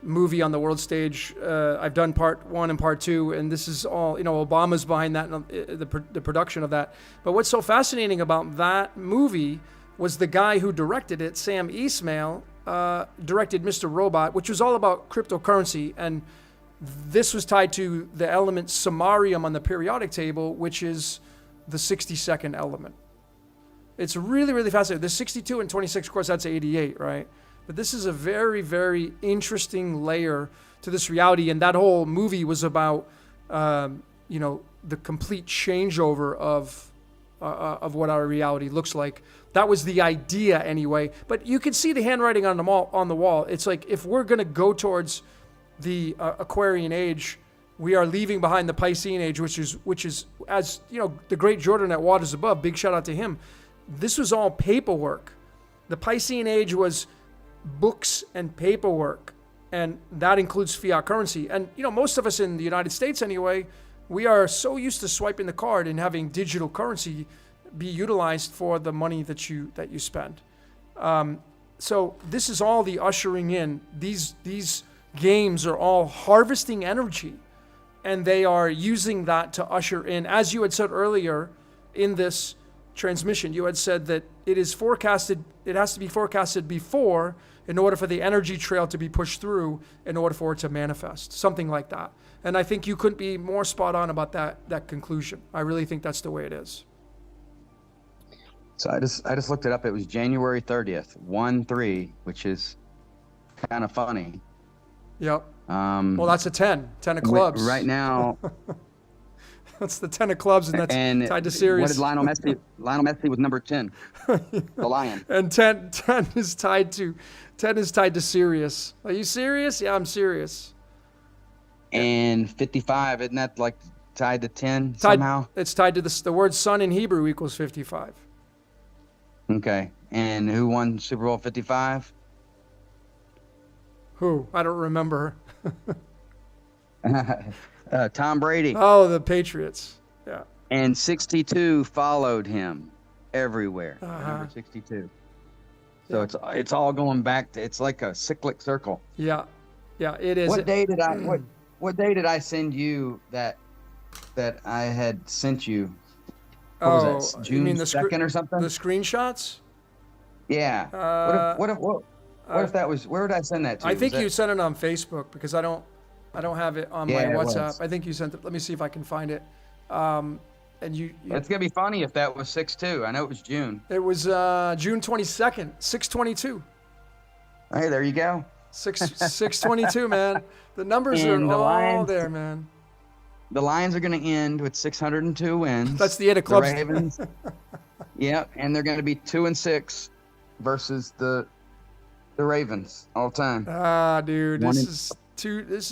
movie on the world stage. I've done part 1 and part 2, and this is all, Obama's behind that, the production of that. But what's so fascinating about that movie was the guy who directed it, Sam Esmail, directed Mr. Robot, which was all about cryptocurrency. And this was tied to the element samarium on the periodic table, which is the 62nd element. It's really, really fascinating. The 62 and 26, of course, that's 88, right? But this is a very, very interesting layer to this reality. And that whole movie was about, the complete changeover of what our reality looks like. That was the idea anyway. But you can see the handwriting on the wall. It's like, if we're going to go towards the Aquarian age, we are leaving behind the Piscean age, which is as the great Jordan at Waters Above, big shout out to him. This was all paperwork. The Piscean age was books and paperwork, and that includes fiat currency. And most of us in the United States anyway, we are so used to swiping the card and having digital currency be utilized for the money that you spend. So this is all the ushering in. These games are all harvesting energy, and they are using that to usher in, as you had said earlier in this transmission, you had said that it has to be forecasted before in order for the energy trail to be pushed through in order for it to manifest, something like that. And I think you couldn't be more spot on about that conclusion. I really think that's the way it is. So I just looked it up. It was January 30th, 1-3, which is kind of funny. Yep. Well, that's a 10 of clubs. Right now, That's the 10 of clubs, and that's And tied to what Sirius. did Lionel Messi? Lionel Messi was number 10, the Lion. And 10 is tied to Sirius. Are you serious? Yeah, I'm serious. And 55, isn't that like tied to 10 somehow? It's tied to the word sun in Hebrew equals 55. Okay. And who won Super Bowl 55? Who? I don't remember. Tom Brady. Oh, the Patriots. Yeah. And 62 followed him everywhere. Uh-huh. Number 62. So it's all going back to, it's like a cyclic circle. Yeah. Yeah, it is. What day did I send you that I had sent you? What was that? June you mean the 2nd or something? The screenshots? Yeah. What if that was, where did I send that to? I think you sent it on Facebook because I don't have it on my WhatsApp. Was. I think you sent it. Let me see if I can find it. And you it's gonna be funny if that was 6/2. I know it was June. It was June 22nd, 6/22. Hey, there you go. 6/22, man. The numbers are all there, man. The Lions are going to end with 602 wins. That's the 8 of clubs. The Ravens. Yeah, and they're going to be 2-6 versus the Ravens all time. Ah, dude, this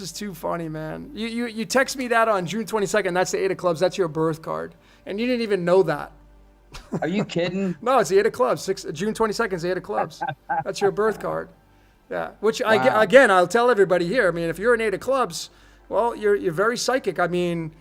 is too funny, man. You text me that on June 22nd. That's the 8 of clubs. That's your birth card, and you didn't even know that. Are you kidding? No, it's the 8 of clubs. June 22nd is the 8 of clubs. That's your birth card. Yeah, which Wow. again, I'll tell everybody here. I mean, if you're an 8 of clubs, well, you're very psychic. I mean,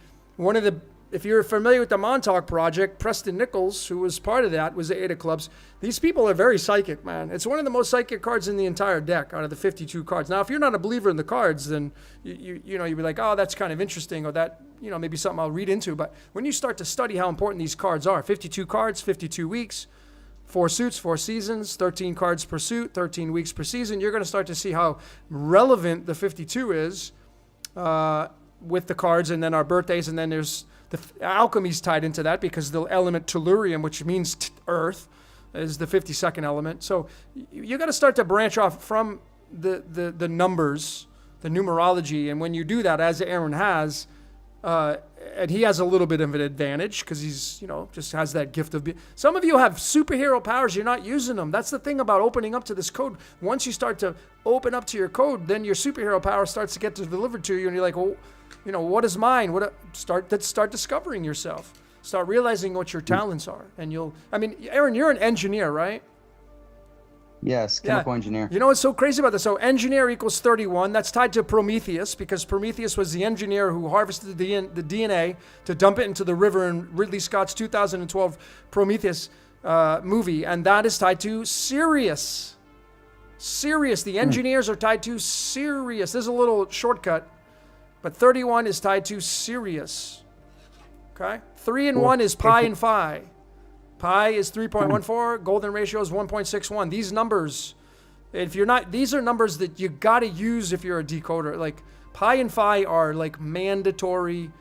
if you're familiar with the Montauk Project, Preston Nichols, who was part of that, was the 8 of clubs. These people are very psychic, man. It's one of the most psychic cards in the entire deck out of the 52 cards. Now, if you're not a believer in the cards, then you'd be like, oh, that's kind of interesting, or that maybe something I'll read into. But when you start to study how important these cards are, 52 cards, 52 weeks, 4 suits, 4 seasons, 13 cards per suit, 13 weeks per season, you're going to start to see how relevant the 52 is with the cards, and then our birthdays, and then there's the alchemy's tied into that because the element tellurium, which means earth, is the 52nd element. So you got to start to branch off from the numbers, the numerology, and when you do that, as Aaron has, and he has a little bit of an advantage because he's, just has that gift of some of you have superhero powers, you're not using them. That's the thing about opening up to this code. Once you start to open up to your code, then your superhero power starts to get delivered to you, and you're like, well, what is mine? Start discovering yourself. Start realizing what your talents are, and Aaron, you're an engineer, right? Yes, chemical engineer. You know what's so crazy about this? So engineer equals 31. That's tied to Prometheus because Prometheus was the engineer who harvested the DNA to dump it into the river in Ridley Scott's 2012 Prometheus movie, and that is tied to Sirius. Sirius. The engineers are tied to Sirius. There's a little shortcut, but 31 is tied to Sirius. Okay? 3 and 1 is pi and phi. Pi is 3.14. Golden ratio is 1.61. These numbers, these are numbers that you got to use if you're a decoder. Like pi and phi are like mandatory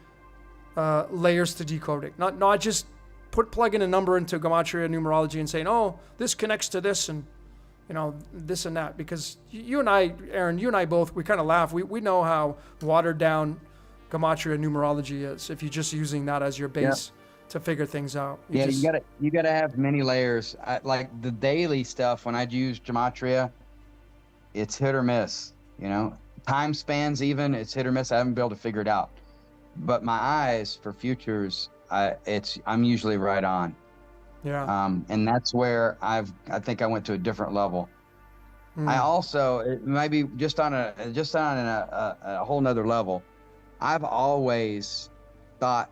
layers to decoding. Not just plugging a number into gematria numerology and saying, oh, this connects to this and this and that. Because you and I, Aaron, both, we kind of laugh. We know how watered down gematria numerology is if you're just using that as your base. Yep. To figure things out. You gotta have many layers. Like the daily stuff, when I use gematria, it's hit or miss. Time spans even, it's hit or miss. I haven't been able to figure it out. But my eyes for futures, I'm usually right on. Yeah. And that's where I think I went to a different level. I also, it might be just on a whole nother level. I've always thought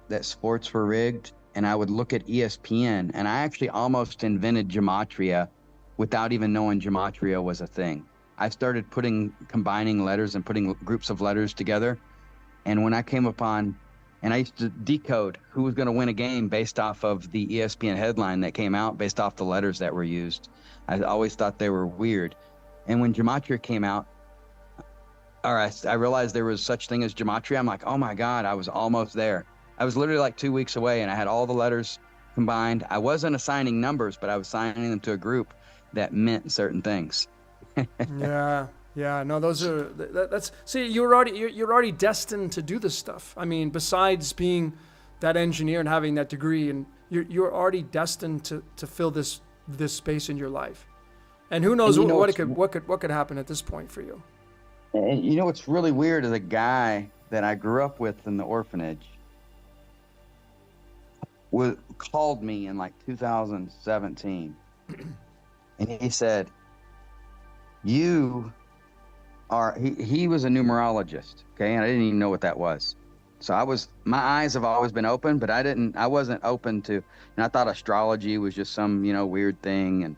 that sports were rigged, and I would look at ESPN, and I actually almost invented gematria without even knowing gematria was a thing. I started combining letters and putting groups of letters together, and when I came upon, and I used to decode who was going to win a game based off of the ESPN headline that came out, based off the letters that were used. I always thought they were weird, and when gematria came out, I realized there was such thing as gematria. I'm like, oh my God, I was almost there. I was literally like 2 weeks away, and I had all the letters combined. I wasn't assigning numbers, but I was assigning them to a group that meant certain things. Yeah. No, those are see. You're already destined to do this stuff. I mean, besides being that engineer and having that degree, and you're already destined to fill this space in your life. And who knows what could happen at this point for you. And you know what's really weird is a guy that I grew up with in the orphanage called me in like 2017, and he said, "You are." He was a numerologist, okay, and I didn't even know what that was. So my eyes have always been open, but I wasn't open to, and I thought astrology was just some, weird thing. And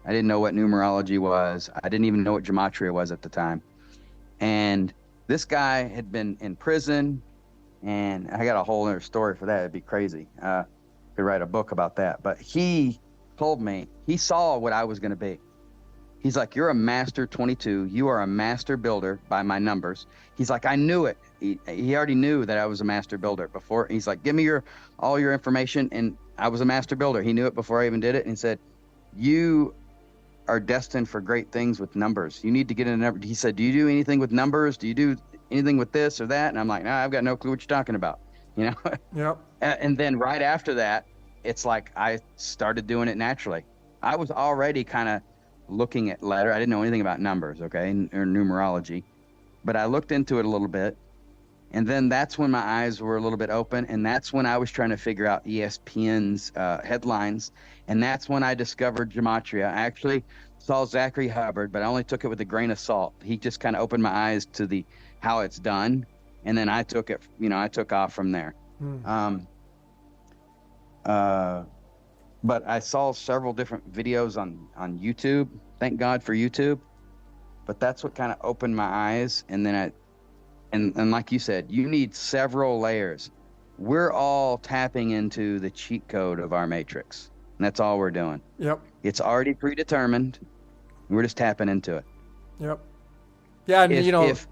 I didn't know what numerology was. I didn't even know what gematria was at the time. And this guy had been in prison, and I got a whole other story for that. It'd be crazy. Could write a book about that. But he told me, he saw what I was going to be. He's like, "You're a master 22. You are a master builder by my numbers." He's like, "I knew it." He already knew that I was a master builder before. He's like, "Give me all your information." And I was a master builder. He knew it before I even did it. And he said, "You are destined for great things with numbers. You need to get in a number." He said, "Do you do anything with numbers? Do you do anything with this or that?" And I'm like, "No, I've got no clue what you're talking about." Yep. And then right after that, it's like I started doing it naturally. I was already kind of looking at letter. I didn't know anything about numbers, okay, or numerology, but I looked into it a little bit. And then that's when my eyes were a little bit open. And that's when I was trying to figure out ESPN's headlines. And that's when I discovered gematria. I actually saw Zachary Hubbard, but I only took it with a grain of salt. He just kind of opened my eyes to how it's done. And then I took it, I took off from there. But I saw several different videos on YouTube. Thank God for YouTube. But that's what kind of opened my eyes. And then and like you said, you need several layers. We're all tapping into the cheat code of our matrix. And that's all we're doing. Yep. It's already predetermined. We're just tapping into it. Yep. Yeah, and if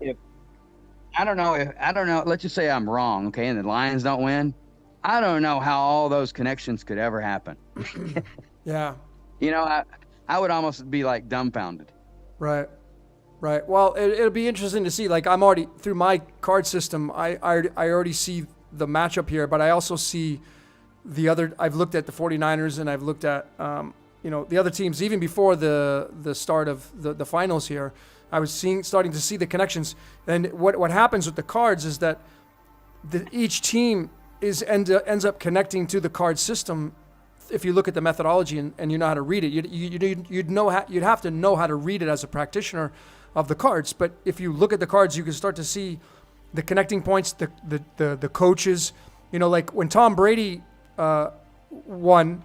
I don't know, let's just say I'm wrong, okay, and the Lions don't win. I don't know how all those connections could ever happen. Yeah. I would almost be like dumbfounded. Right. Well, it'll be interesting to see. Like, I'm already through my card system. I already see the matchup here, but I also see the other. I've looked at the 49ers, and I've looked at the other teams even before the start of the finals here. I was starting to see the connections, and what happens with the cards is that each team ends up connecting to the card system. If you look at the methodology and you know how to read it, you'd have to know how to read it as a practitioner of the cards. But if you look at the cards, you can start to see the connecting points, the coaches. Like when Tom Brady won,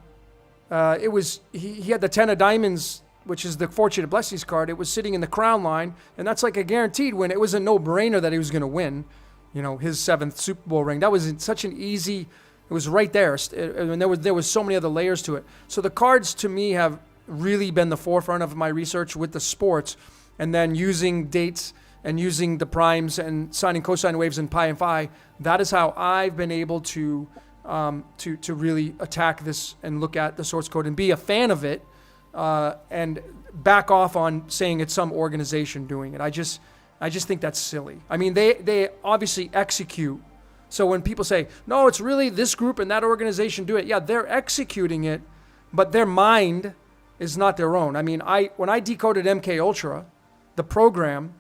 it was he had the 10 of diamonds, which is the fortunate blessings card. It was sitting in the crown line, and that's like a guaranteed win. It was a no-brainer that he was going to win, his 7th Super Bowl ring. That was such an easy. It was right there, and there was so many other layers to it. So the cards to me have really been the forefront of my research with the sports, and then using dates and using the primes and signing cosine waves and pi and phi. That is how I've been able to really attack this and look at the source code and be a fan of it, and back off on saying it's some organization doing it. I just think that's silly. I mean, they obviously execute. So when people say, no, it's really this group and that organization do it. Yeah, they're executing it, but their mind is not their own. I mean, when I decoded MK Ultra, the program,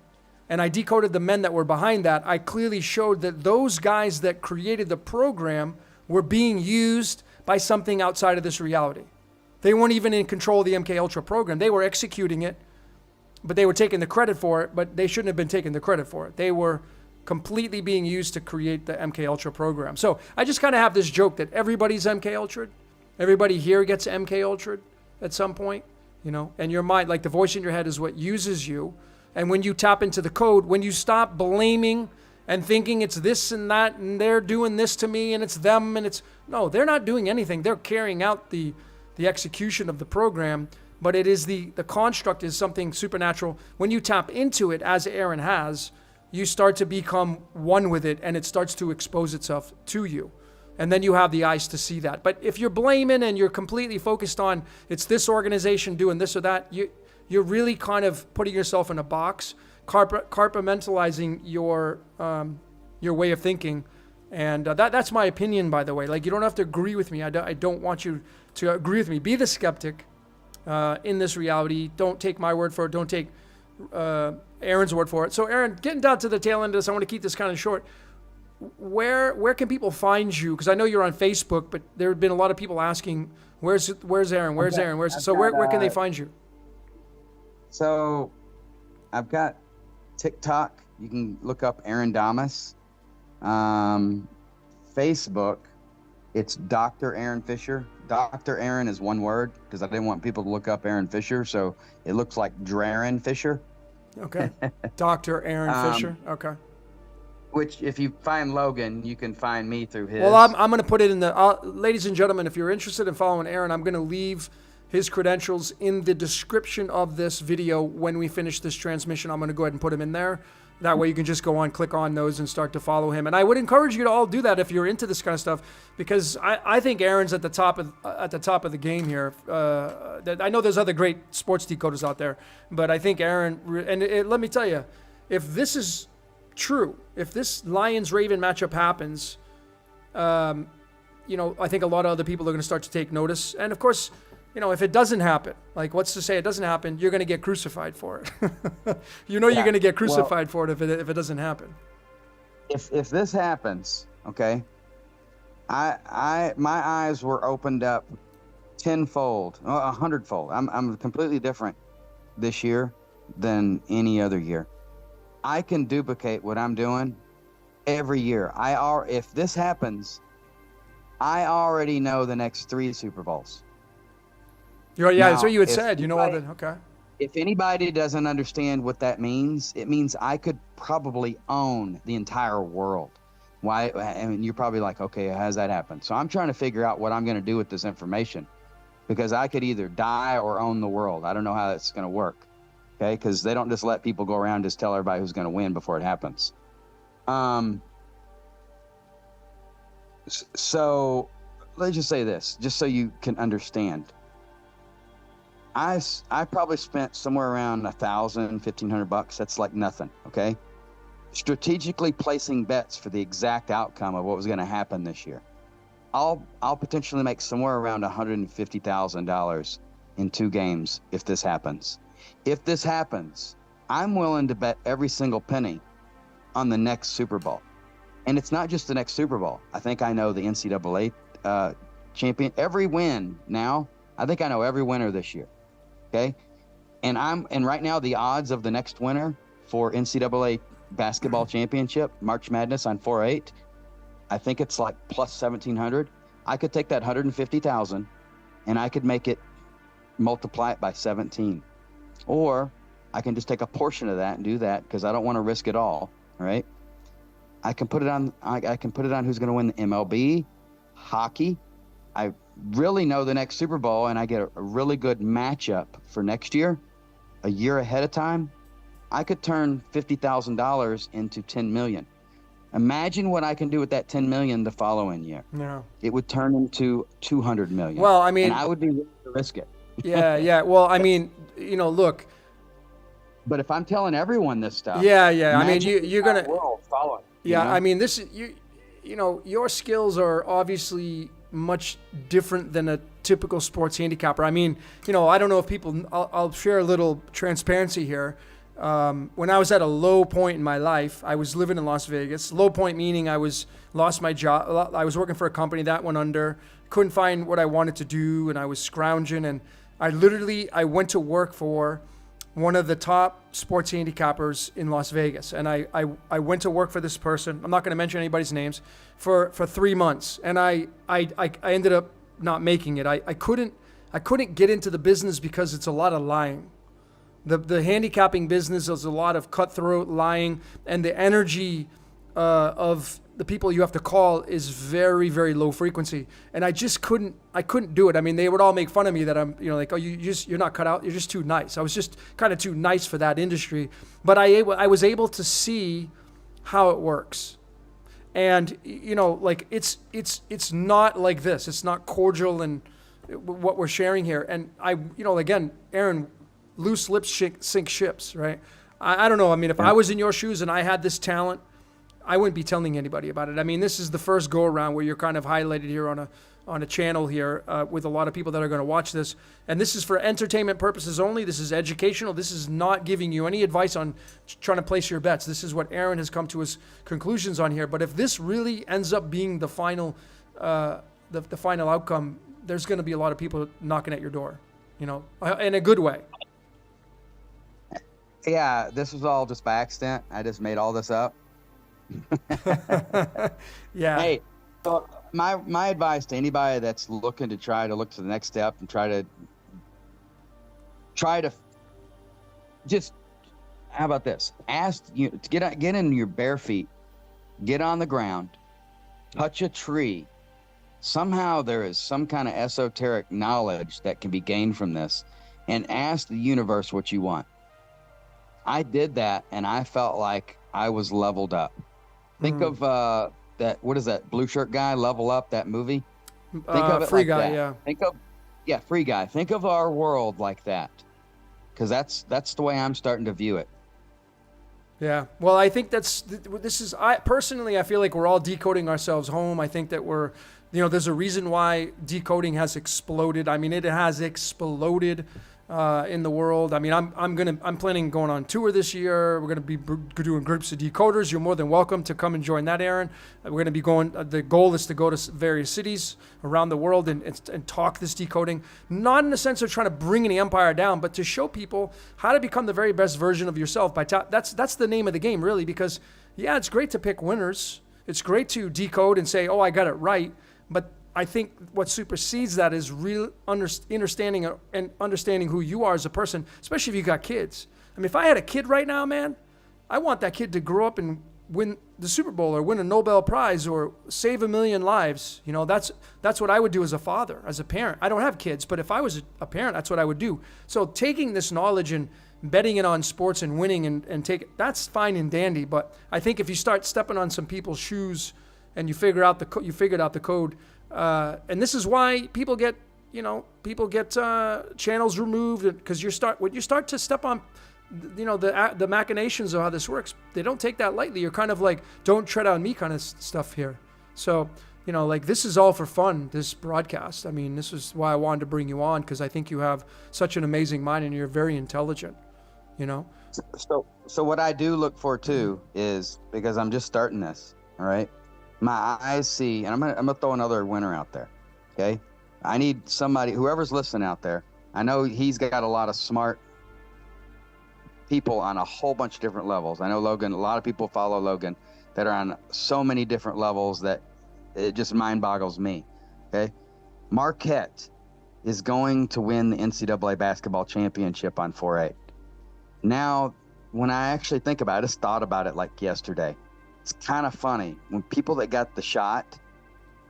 and I decoded the men that were behind that, I clearly showed that those guys that created the program were being used by something outside of this reality. They weren't even in control of the MK Ultra program. They were executing it, but they were taking the credit for it, but they shouldn't have been taking the credit for it. They were completely being used to create the MK Ultra program. So I just kind of have this joke that everybody's MK Ultra. Everybody here gets MK Ultra at some point, and your mind, like the voice in your head is what uses you. And when you tap into the code, when you stop blaming and thinking it's this and that, and they're doing this to me and it's them and no, they're not doing anything. They're carrying out the execution of the program, but it is the construct is something supernatural. When you tap into it, as Aaron has, you start to become one with it, and it starts to expose itself to you. And then you have the eyes to see that. But if you're blaming and you're completely focused on it's this organization doing this or that, you're really kind of putting yourself in a box, compartmentalizing your way of thinking, And that's my opinion, by the way. Like, you don't have to agree with me. I don't want you to agree with me. Be the skeptic in this reality. Don't take my word for it. Don't take Aaron's word for it. So, Aaron, getting down to the tail end of this, I want to keep this kind of short. Where can people find you? Because I know you're on Facebook, but there have been a lot of people asking, where's Aaron? Where's Aaron? Where can they find you? So I've got TikTok. You can look up AARONDAMUS. Facebook, it's Dr. Aaron Fisher. Dr. Aaron is one word because I didn't want people to look up Aaron Fisher, so it looks like Draren Fisher. Okay. Dr. Aaron Fisher. Okay. Which, if you find Logan, you can find me through his. Well, I'm going to put it in the, ladies and gentlemen, if you're interested in following Aaron, I'm going to leave his credentials in the description of this video. When we finish this transmission, I'm going to go ahead and put him in there. That way you can just go on, click on those and start to follow him. And I would encourage you to all do that if you're into this kind of stuff, because I think Aaron's at the top of the game here. I know there's other great sports decoders out there, but I think Aaron, let me tell you, if this is true, if this Lions-Raven matchup happens, I think a lot of other people are going to start to take notice. And of course, if it doesn't happen, like, what's to say it doesn't happen, you're going to get crucified for it. You're going to get crucified for it if it doesn't happen. If this happens, okay, my eyes were opened up tenfold, 100-fold. I'm completely different this year than any other year. I can duplicate what I'm doing every year. If this happens, I already know the next 3 Super Bowls. That's what you had said. Okay. If anybody doesn't understand what that means, it means I could probably own the entire world. Why? I mean, you're probably like, okay, how does that happen? So I'm trying to figure out what I'm going to do with this information, because I could either die or own the world. I don't know how that's going to work. Okay, because they don't just let people go around and just tell everybody who's going to win before it happens. So let's just say this, just so you can understand. I probably spent somewhere around $1,000-$1,500. That's like nothing. Okay, strategically placing bets for the exact outcome of what was going to happen this year. I'll potentially make somewhere around $150,000 in 2 games if this happens. If this happens, I'm willing to bet every single penny on the next Super Bowl. And it's not just the next Super Bowl. I think I know the NCAA champion. Every win now, I think I know every winner this year. Okay? And right now the odds of the next winner for NCAA basketball championship, March Madness on 4/8, I think it's like plus 1,700. I could take that 150,000 and I could make it, multiply it by 17. Or I can just take a portion of that and do that because I don't want to risk it all. Right? I can put it on. I can put it on who's going to win the MLB, hockey. I really know the next Super Bowl, and I get a really good matchup for next year, a year ahead of time. I could turn $50,000 into $10 million. Imagine what I can do with that $10 million the following year. Yeah. It would turn into $200 million. Well, I mean, and I would be willing to risk it. Yeah. Well, I mean, look. But if I'm telling everyone this stuff, yeah. I mean, you're gonna. World following. Yeah, I mean, this is your skills are obviously much different than a typical sports handicapper. I mean, I don't know if people. I'll share a little transparency here. When I was at a low point in my life, I was living in Las Vegas. Low point meaning I lost my job. I was working for a company that went under. Couldn't find what I wanted to do, and I was scrounging. And I went to work for one of the top sports handicappers in Las Vegas. And I went to work for this person. I'm not going to mention anybody's names for 3 months. And I ended up not making it. I couldn't get into the business because it's a lot of lying. The handicapping business is a lot of cutthroat lying, and the energy of the people you have to call is very, very low frequency. And I couldn't do it. I mean, they would all make fun of me that I'm, like, oh, you're not cut out. You're just too nice. I was just kind of too nice for that industry. But I was able to see how it works. And, like, it's not like this. It's not cordial and what we're sharing here. And again, Aaron, loose lips sink ships, right? I don't know. I mean, if I was in your shoes and I had this talent, I wouldn't be telling anybody about it. I mean, this is the first go around where you're kind of highlighted here on a channel here with a lot of people that are going to watch this. And this is for entertainment purposes only. This is educational. This is not giving you any advice on trying to place your bets. This is what Aaron has come to his conclusions on here. But if this really ends up being the final, the final outcome, there's going to be a lot of people knocking at your door, you know, in a good way. Yeah, this was all just by accident. I just made all this up. Yeah. Hey, so my advice to anybody that's looking to try to look to the next step and try to just, how about this? Ask you to get in your bare feet, get on the ground, touch a tree. Somehow there is some kind of esoteric knowledge that can be gained from this, and ask the universe what you want. I did that, and I felt like I was leveled up. Think of that. What is that blue shirt guy? Level Up, that movie. Think of it Free like Guy, that. yeah. Free Guy. Think of our world like that, because that's the way I'm starting to view it. Yeah. Well, I think I personally, I feel like we're all decoding ourselves home. I think that there's a reason why decoding has exploded. I mean, it has exploded in the world. I mean, I'm planning going on tour this year. We're going to be doing groups of decoders. You're more than welcome to come and join that, Aaron. We're going to be going. The goal is to go to various cities around the world and talk this decoding, not in the sense of trying to bring any empire down, but to show people how to become the very best version of yourself. That's the name of the game, really. Because yeah, it's great to pick winners. It's great to decode and say, oh, I got it right, but I think what supersedes that is real understanding who you are as a person, especially if you got kids. I mean, if I had a kid right now, man, I want that kid to grow up and win the Super Bowl or win a Nobel Prize or save 1 million lives. You know, that's what I would do as a father, as a parent. I don't have kids, but if I was a parent, that's what I would do. So taking this knowledge and betting it on sports and winning and that's fine and dandy. But I think if you start stepping on some people's shoes and you figured out the code. And this is why people get channels removed, because when you start to step on, the machinations of how this works, they don't take that lightly. You're kind of like, don't tread on me kind of stuff here. So, this is all for fun, this broadcast. I mean, this is why I wanted to bring you on, because I think you have such an amazing mind and you're very intelligent, So what I do look for too is, because I'm just starting this, all right? My eyes see, and I'm gonna throw another winner out there, okay? I need somebody, whoever's listening out there. I know he's got a lot of smart people on a whole bunch of different levels. I know Logan, a lot of people follow Logan that are on so many different levels that it just mind boggles me, okay? Marquette is going to win the NCAA basketball championship on 4-8. Now, when I actually think about it, I just thought about it like yesterday. It's kind of funny when people that got the shot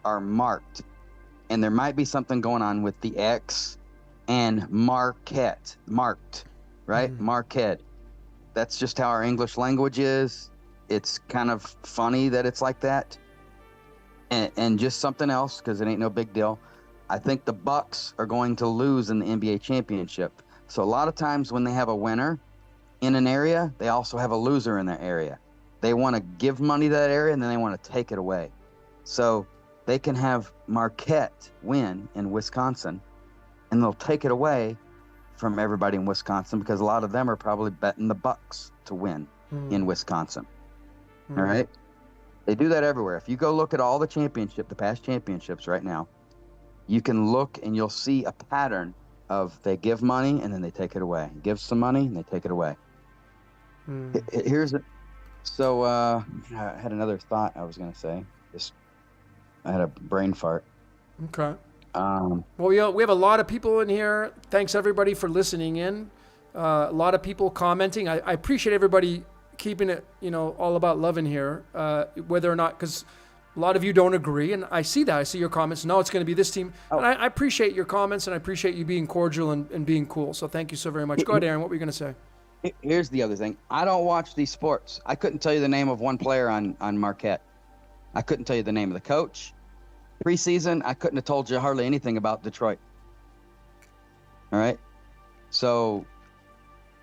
are marked, and there might be something going on with the X and Marquette, marked, right? Mm-hmm. Marquette. That's just how our English language is. It's kind of funny that it's like that. And just something else, because it ain't no big deal. I think the Bucks are going to lose in the NBA championship. So a lot of times when they have a winner in an area, they also have a loser in their area. They want to give money to that area, and then they want to take it away. So they can have Marquette win in Wisconsin, and they'll take it away from everybody in Wisconsin, because a lot of them are probably betting the Bucks to win in Wisconsin. All right? They do that everywhere. If you go look at all the past championships right now, you can look and you'll see a pattern of they give money and then they take it away. Give some money and they take it away. Here's it. So I had another thought I was going to say. I had a brain fart. Okay. Well, we have a lot of people in here. Thanks everybody for listening in. A lot of people commenting. I appreciate everybody keeping it, all about love in here, whether or not, because a lot of you don't agree, and I see that. I see your comments. No, it's going to be this team. And I appreciate your comments, and I appreciate you being cordial and being cool. So thank you so very much. Go ahead, Aaron. What were you going to say? Here's the other thing. I don't watch these sports. I couldn't tell you the name of one player on Marquette. I couldn't tell you the name of the coach. Preseason, I couldn't have told you hardly anything about Detroit. All right? So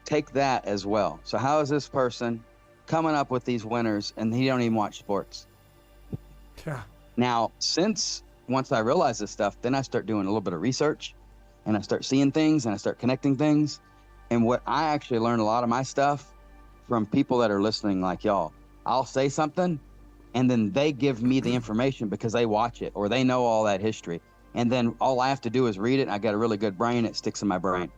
take that as well. So how is this person coming up with these winners, and he don't even watch sports. Yeah. Now, once I realize this stuff, then I start doing a little bit of research, and I start seeing things, and I start connecting things. And what I actually learn a lot of my stuff from people that are listening like y'all. I'll say something, and then they give me the information because they watch it or they know all that history. And then all I have to do is read it, and I got a really good brain. It sticks in my brain.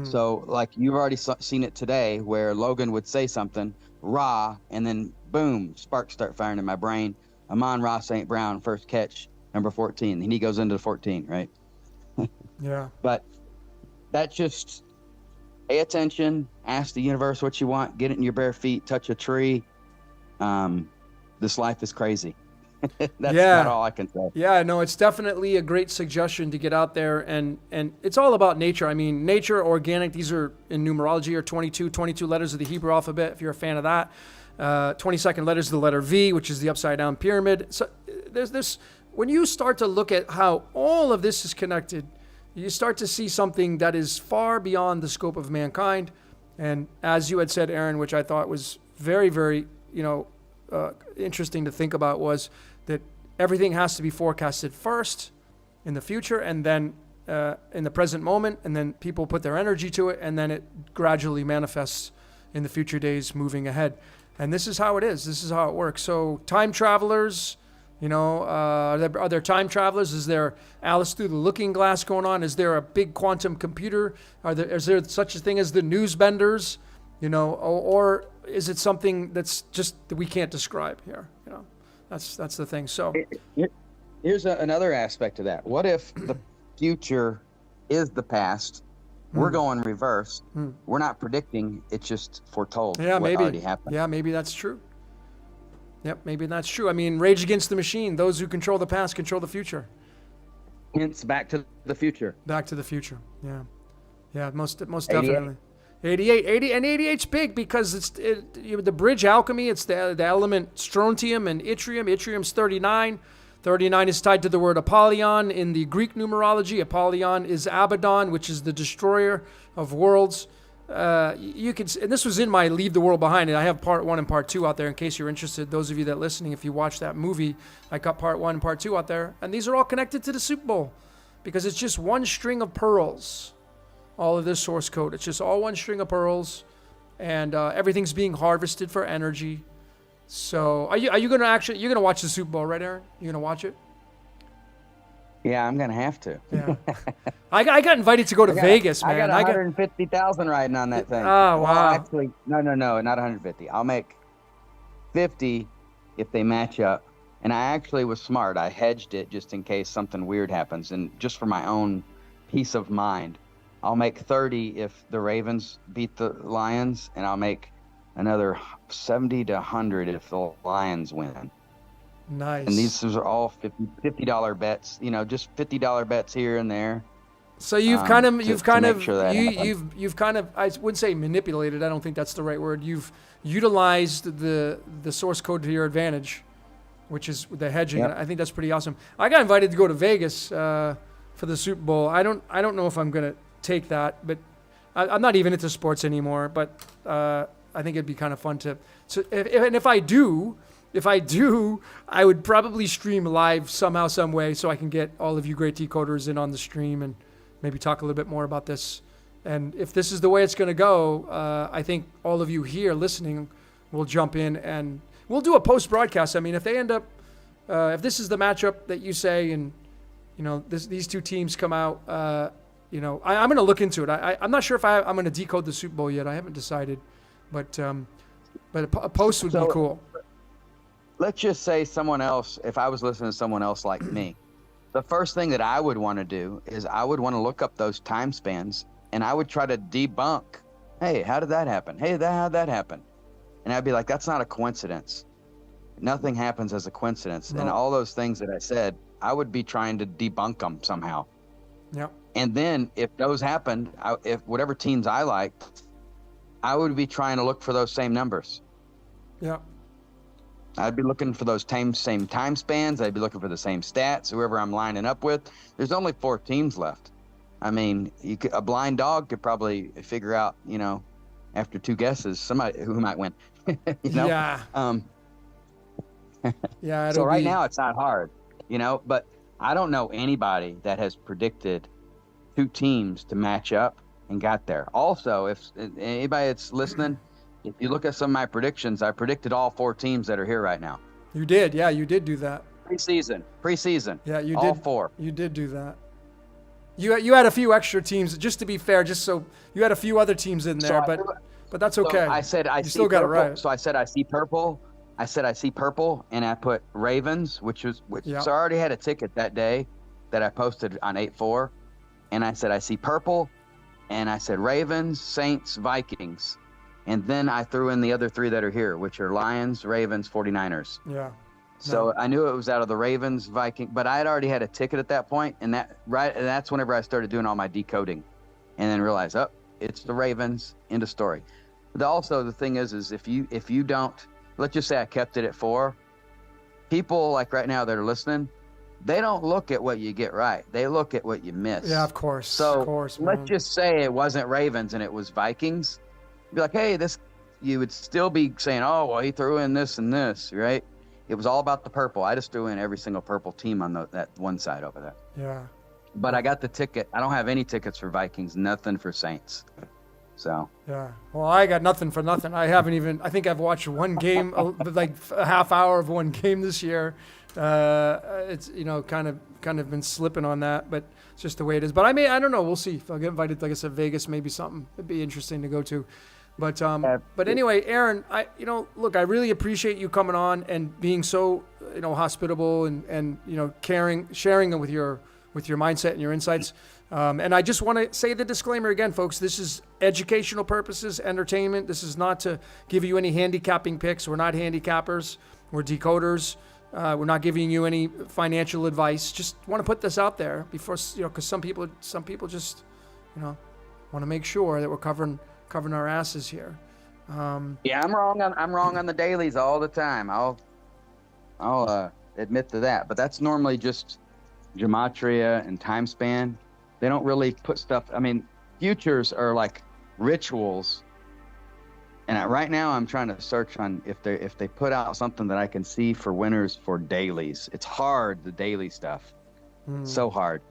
So like you've already seen it today where Logan would say something, Ra, and then boom, sparks start firing in my brain. Amon-Ra St. Brown, first catch, number 14. And he goes into 14, right? Yeah. But that's just pay attention, ask the universe what you want, get it in your bare feet, touch a tree. This life is crazy. That's about all I can say. Yeah, no, it's definitely a great suggestion to get out there, and it's all about nature. I mean, nature, organic, these are in numerology are 22 letters of the Hebrew alphabet, if you're a fan of that. 22nd letters of the letter V, which is the upside down pyramid. So there's this, when you start to look at how all of this is connected, you start to see something that is far beyond the scope of mankind. And as you had said, Aaron, which I thought was very, very, interesting to think about, was that everything has to be forecasted first in the future, and then in the present moment, and then people put their energy to it, and then it gradually manifests in the future days moving ahead. And this is how it is. This is how it works. So time travelers, are there time travelers? Is there Alice through the looking glass going on? Is there a big quantum computer? Is there such a thing as the news benders? Or is it something that's just that we can't describe here? That's the thing. So here's another aspect of that. What if the future is the past? We're going reverse. We're not predicting. It's just foretold. Yeah, what already happened. Yeah, maybe that's true. Yep, maybe that's true. I mean, Rage Against the Machine. Those who control the past control the future. Hence, Back to the Future. Back to the Future. Yeah, most definitely. 88's big because the bridge alchemy. It's the element strontium and yttrium. Yttrium's 39. 39 is tied to the word Apollyon in the Greek numerology. Apollyon is Abaddon, which is the destroyer of worlds. You can, and this was in my Leave the World Behind. And I have part 1 and part 2 out there in case you're interested. Those of you that are listening, if you watch that movie, I got part 1 and part 2 out there, and these are all connected to the Super Bowl because it's just one string of pearls. All of this source code, it's just all one string of pearls, and everything's being harvested for energy. So, are you gonna watch the Super Bowl, right, Aaron? You gonna watch it? Yeah, I'm gonna have to. Yeah, I got invited to go to Vegas, man. I got 150,000 riding on that thing. Oh, wow. Well, actually, no, not 150. I'll make 50 if they match up. And I actually was smart. I hedged it just in case something weird happens, and just for my own peace of mind. I'll make 30 if the Ravens beat the Lions, and I'll make another 70 to 100 if the Lions win. Nice. And these are all $50 bets, just $50 bets here and there. So you've kind of, I wouldn't say manipulated. I don't think that's the right word. You've utilized the source code to your advantage, which is the hedging. Yep. I think that's pretty awesome. I got invited to go to Vegas for the Super Bowl. I don't know if I'm gonna take that, but I'm not even into sports anymore. But I think it'd be kind of fun to. So if I do, I would probably stream live somehow, some way, so I can get all of you great decoders in on the stream and maybe talk a little bit more about this. And if this is the way it's going to go, I think all of you here listening will jump in and we'll do a post-broadcast. I mean, if they end up, if this is the matchup that you say, and these two teams come out, I'm going to look into it. I'm not sure if I'm going to decode the Super Bowl yet. I haven't decided, but a post would be cool. Let's just say someone else, if I was listening to someone else like me, the first thing that I would want to do is I would want to look up those time spans, and I would try to debunk, hey, how did that happen? Hey, how'd that happen? And I'd be like, that's not a coincidence. Nothing happens as a coincidence. No. And all those things that I said, I would be trying to debunk them somehow. Yep. And then if those happened, if whatever teams I liked, I would be trying to look for those same numbers. Yeah. I'd be looking for those same time spans. I'd be looking for the same stats, whoever I'm lining up with. There's only 4 teams left. I mean, a blind dog could probably figure out, after 2 guesses, somebody who might win. you know? Yeah. Yeah. So right now it's not hard, you know, but I don't know anybody that has predicted two teams to match up and got there. Also, if anybody that's listening, if you look at some of my predictions, I predicted all 4 teams that are here right now. You did. Yeah, you did do that. Preseason. Yeah, you all did. 4. You did do that. You had a few extra teams, just to be fair, just so you had a few other teams in there, but that's okay. So I said I you see still got purple. it right. So I said I see purple. I said I see purple, and I put Ravens, so I already had a ticket that day that I posted on 8/4, and I said I see purple, and I said Ravens, Saints, Vikings, and then I threw in the other 3 that are here, which are Lions, Ravens, 49ers. Yeah. So I knew it was out of the Ravens, Viking, but I had already had a ticket at that point, and that's whenever I started doing all my decoding, and then realized, it's the Ravens. End of story. But also the thing is if you don't, let's just say I kept it at 4, people like right now that are listening, they don't look at what you get right. They look at what you miss. Yeah, of course. So of course, let's man. just say it wasn't Ravens and it was Vikings. You'd be like, hey, you would still be saying, oh, well, he threw in this and this, right? It was all about the purple. I just threw in every single purple team on that one side over there. Yeah. But I got the ticket. I don't have any tickets for Vikings, nothing for Saints. So. Yeah. Well, I got nothing for nothing. I think I've watched one game, like a half hour of one game this year. It's, kind of been slipping on that, but it's just the way it is. But I don't know. We'll see. If I'll get invited, like I said, Vegas, maybe something. It'd be interesting to go to. But anyway, Aaron, look, I really appreciate you coming on and being so, hospitable and sharing them with your mindset and your insights. And I just want to say the disclaimer again, folks. This is educational purposes, entertainment. This is not to give you any handicapping picks. We're not handicappers. We're decoders. We're not giving you any financial advice. Just want to put this out there before, because some people just, want to make sure that we're covering our asses here. Yeah, I'm wrong on the dailies all the time. I'll admit to that, but that's normally just gematria and time span. They don't really put stuff. I mean, futures are like rituals, and right now I'm trying to search on if they put out something that I can see for winners for dailies. It's hard, the daily stuff. So hard.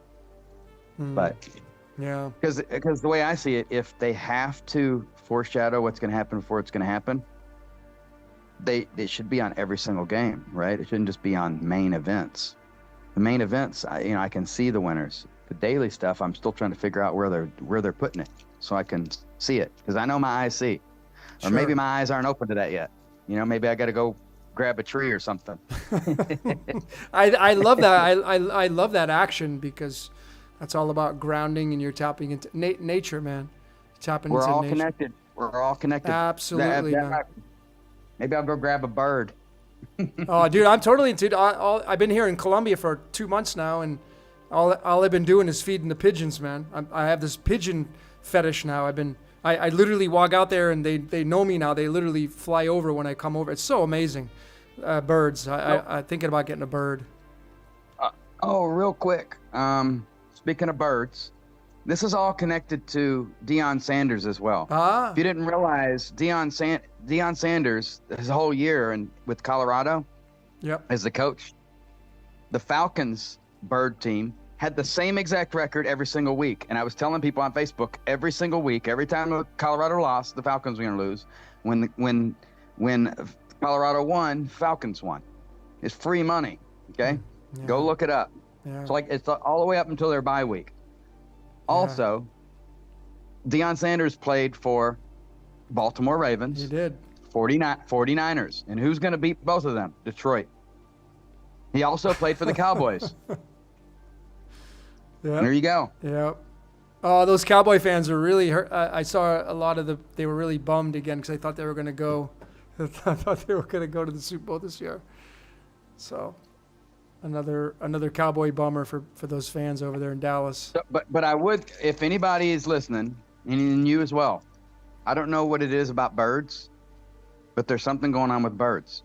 But yeah, because the way I see it, if they have to foreshadow what's going to happen before it's going to happen, they should be on every single game, right? It shouldn't just be on main events. The main events, I can see the winners. The daily stuff, I'm still trying to figure out where they're putting it, so I can see it, because I know my eyes see, or maybe my eyes aren't open to that yet. Maybe I got to go grab a tree or something. I love that. I love that action, because that's all about grounding, and you're tapping into nature, man. We're all connected. We're all connected. Absolutely. Maybe I'll go grab a bird. Oh, dude, I'm totally into. I've been here in Colombia for 2 months now, and all I've been doing is feeding the pigeons, man. I have this pigeon fetish now. I literally walk out there, and they know me now. They literally fly over when I come over. It's so amazing. Birds. I'm thinking about getting a bird. Real quick. Speaking of birds, this is all connected to Deion Sanders as well. If you didn't realize, Deion Sanders, his whole year with Colorado, as the coach, the Falcons bird team had the same exact record every single week. And I was telling people on Facebook every single week, every time Colorado lost, the Falcons were going to lose. When Colorado won, Falcons won. It's free money. Okay, go look it up. Yeah. So it's all the way up until their bye week. Also, Deion Sanders played for Baltimore Ravens. He did. 49ers. And who's going to beat both of them? Detroit. He also played for the Cowboys. There you go. Yeah. Oh, those Cowboy fans are really hurt. I saw a lot of they were really bummed again, because I thought they were going to go. I thought they were going to go to the Super Bowl this year. So another Cowboy bummer for those fans over there in Dallas. But I would, if anybody is listening, and you as well, I don't know what it is about birds, but there's something going on with birds.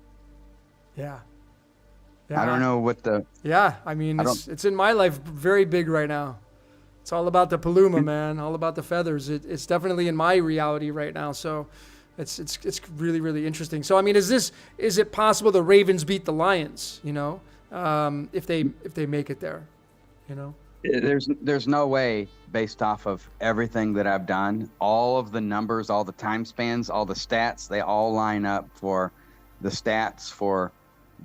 Yeah. I don't know what the... Yeah, I mean, it's in my life very big right now. It's all about the paluma, man, all about the feathers. It's definitely in my reality right now. So It's really, really interesting. So I mean, is it possible the Ravens beat the Lions? You know, if they make it there, you know. There's no way, based off of everything that I've done, all of the numbers, all the time spans, all the stats, they all line up for the stats for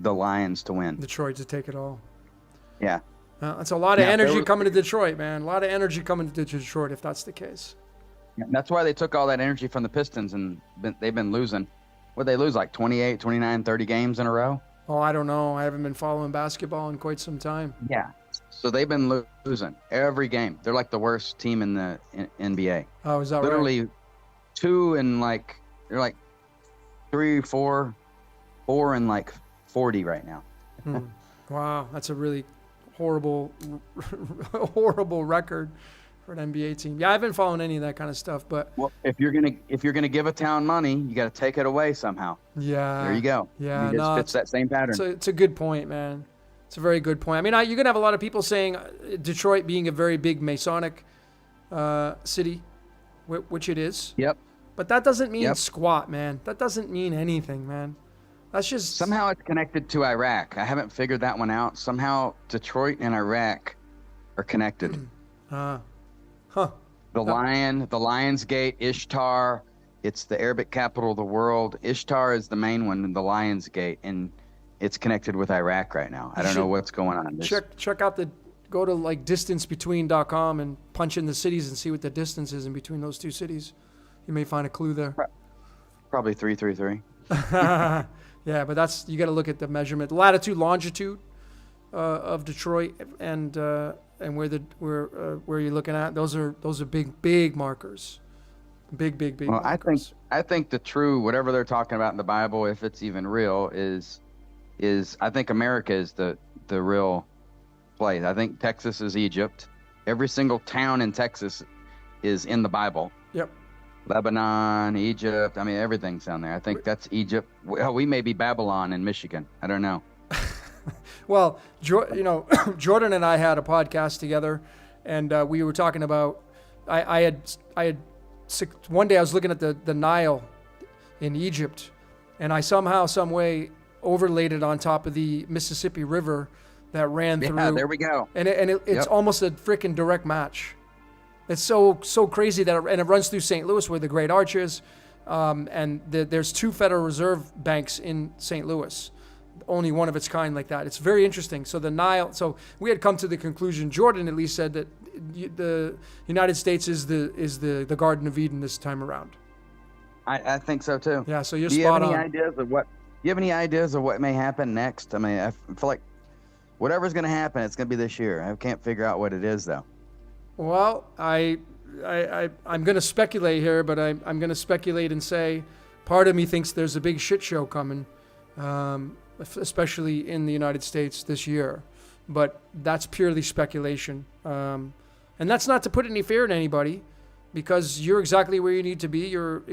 the Lions to win. Detroit to take it all. Yeah. It's a lot of energy coming to Detroit, man. A lot of energy coming to Detroit if that's the case. Yeah, that's why they took all that energy from the Pistons, and they've been losing. What'd they lose, like 28, 29, 30 games in a row? Oh, I don't know. I haven't been following basketball in quite some time. Yeah. So they've been losing every game. They're like the worst team in the NBA. Oh, is that Literally right? 2 and like, they're like 3, 4 and like 40 right now. Wow, that's a really horrible record for an NBA team. Yeah, I haven't followed any of that kind of stuff, but well, if you're gonna give a town money, you got to take it away somehow. Yeah, there you go. Yeah, it fits that same pattern. It's a good point, man. It's a very good point. I mean, you're gonna have a lot of people saying Detroit being a very big Masonic city, which it is. Yep. But that doesn't mean squat, man. That doesn't mean anything, man. That's just somehow it's connected to Iraq. I haven't figured that one out. Somehow Detroit and Iraq are connected. The Lion's Gate, Ishtar. It's the Arabic capital of the world. Ishtar is the main one, and the Lion's Gate, and it's connected with Iraq right now. I don't know what's going on. Check out go to like distancebetween.com and punch in the cities and see what the distance is in between those two cities. You may find a clue there. Probably 333. Yeah, but you got to look at the measurement, latitude, longitude of Detroit, and where you're looking at. Those are big markers, big well, markers. I think the true whatever they're talking about in the Bible, if it's even real, is I think America is the real place. I think Texas is Egypt. Every single town in Texas is in the Bible. Yep. Lebanon, Egypt. I mean, everything's down there. I think that's Egypt. Well, we may be Babylon in Michigan. I don't know. Well, Jordan and I had a podcast together, and we were talking about. I had one day I was looking at the Nile in Egypt, and I somehow, some way, overlaid it on top of the Mississippi River that ran through. Yeah, there we go. And it's almost a freaking direct match. It's so crazy that it runs through St. Louis where the Great Arch is, and there's 2 Federal Reserve banks in St. Louis, only one of its kind like that. It's very interesting. So the Nile. So we had come to the conclusion. Jordan at least said that the United States is the Garden of Eden this time around. I think so too. Yeah. So you're spot on. Do you have any ideas of what may happen next? I mean, I feel like whatever's going to happen, it's going to be this year. I can't figure out what it is though. Well, I'm going to speculate here, but I'm going to speculate and say part of me thinks there's a big shit show coming, especially in the United States this year. But that's purely speculation. And that's not to put any fear in anybody, because you're exactly where you need to be. You're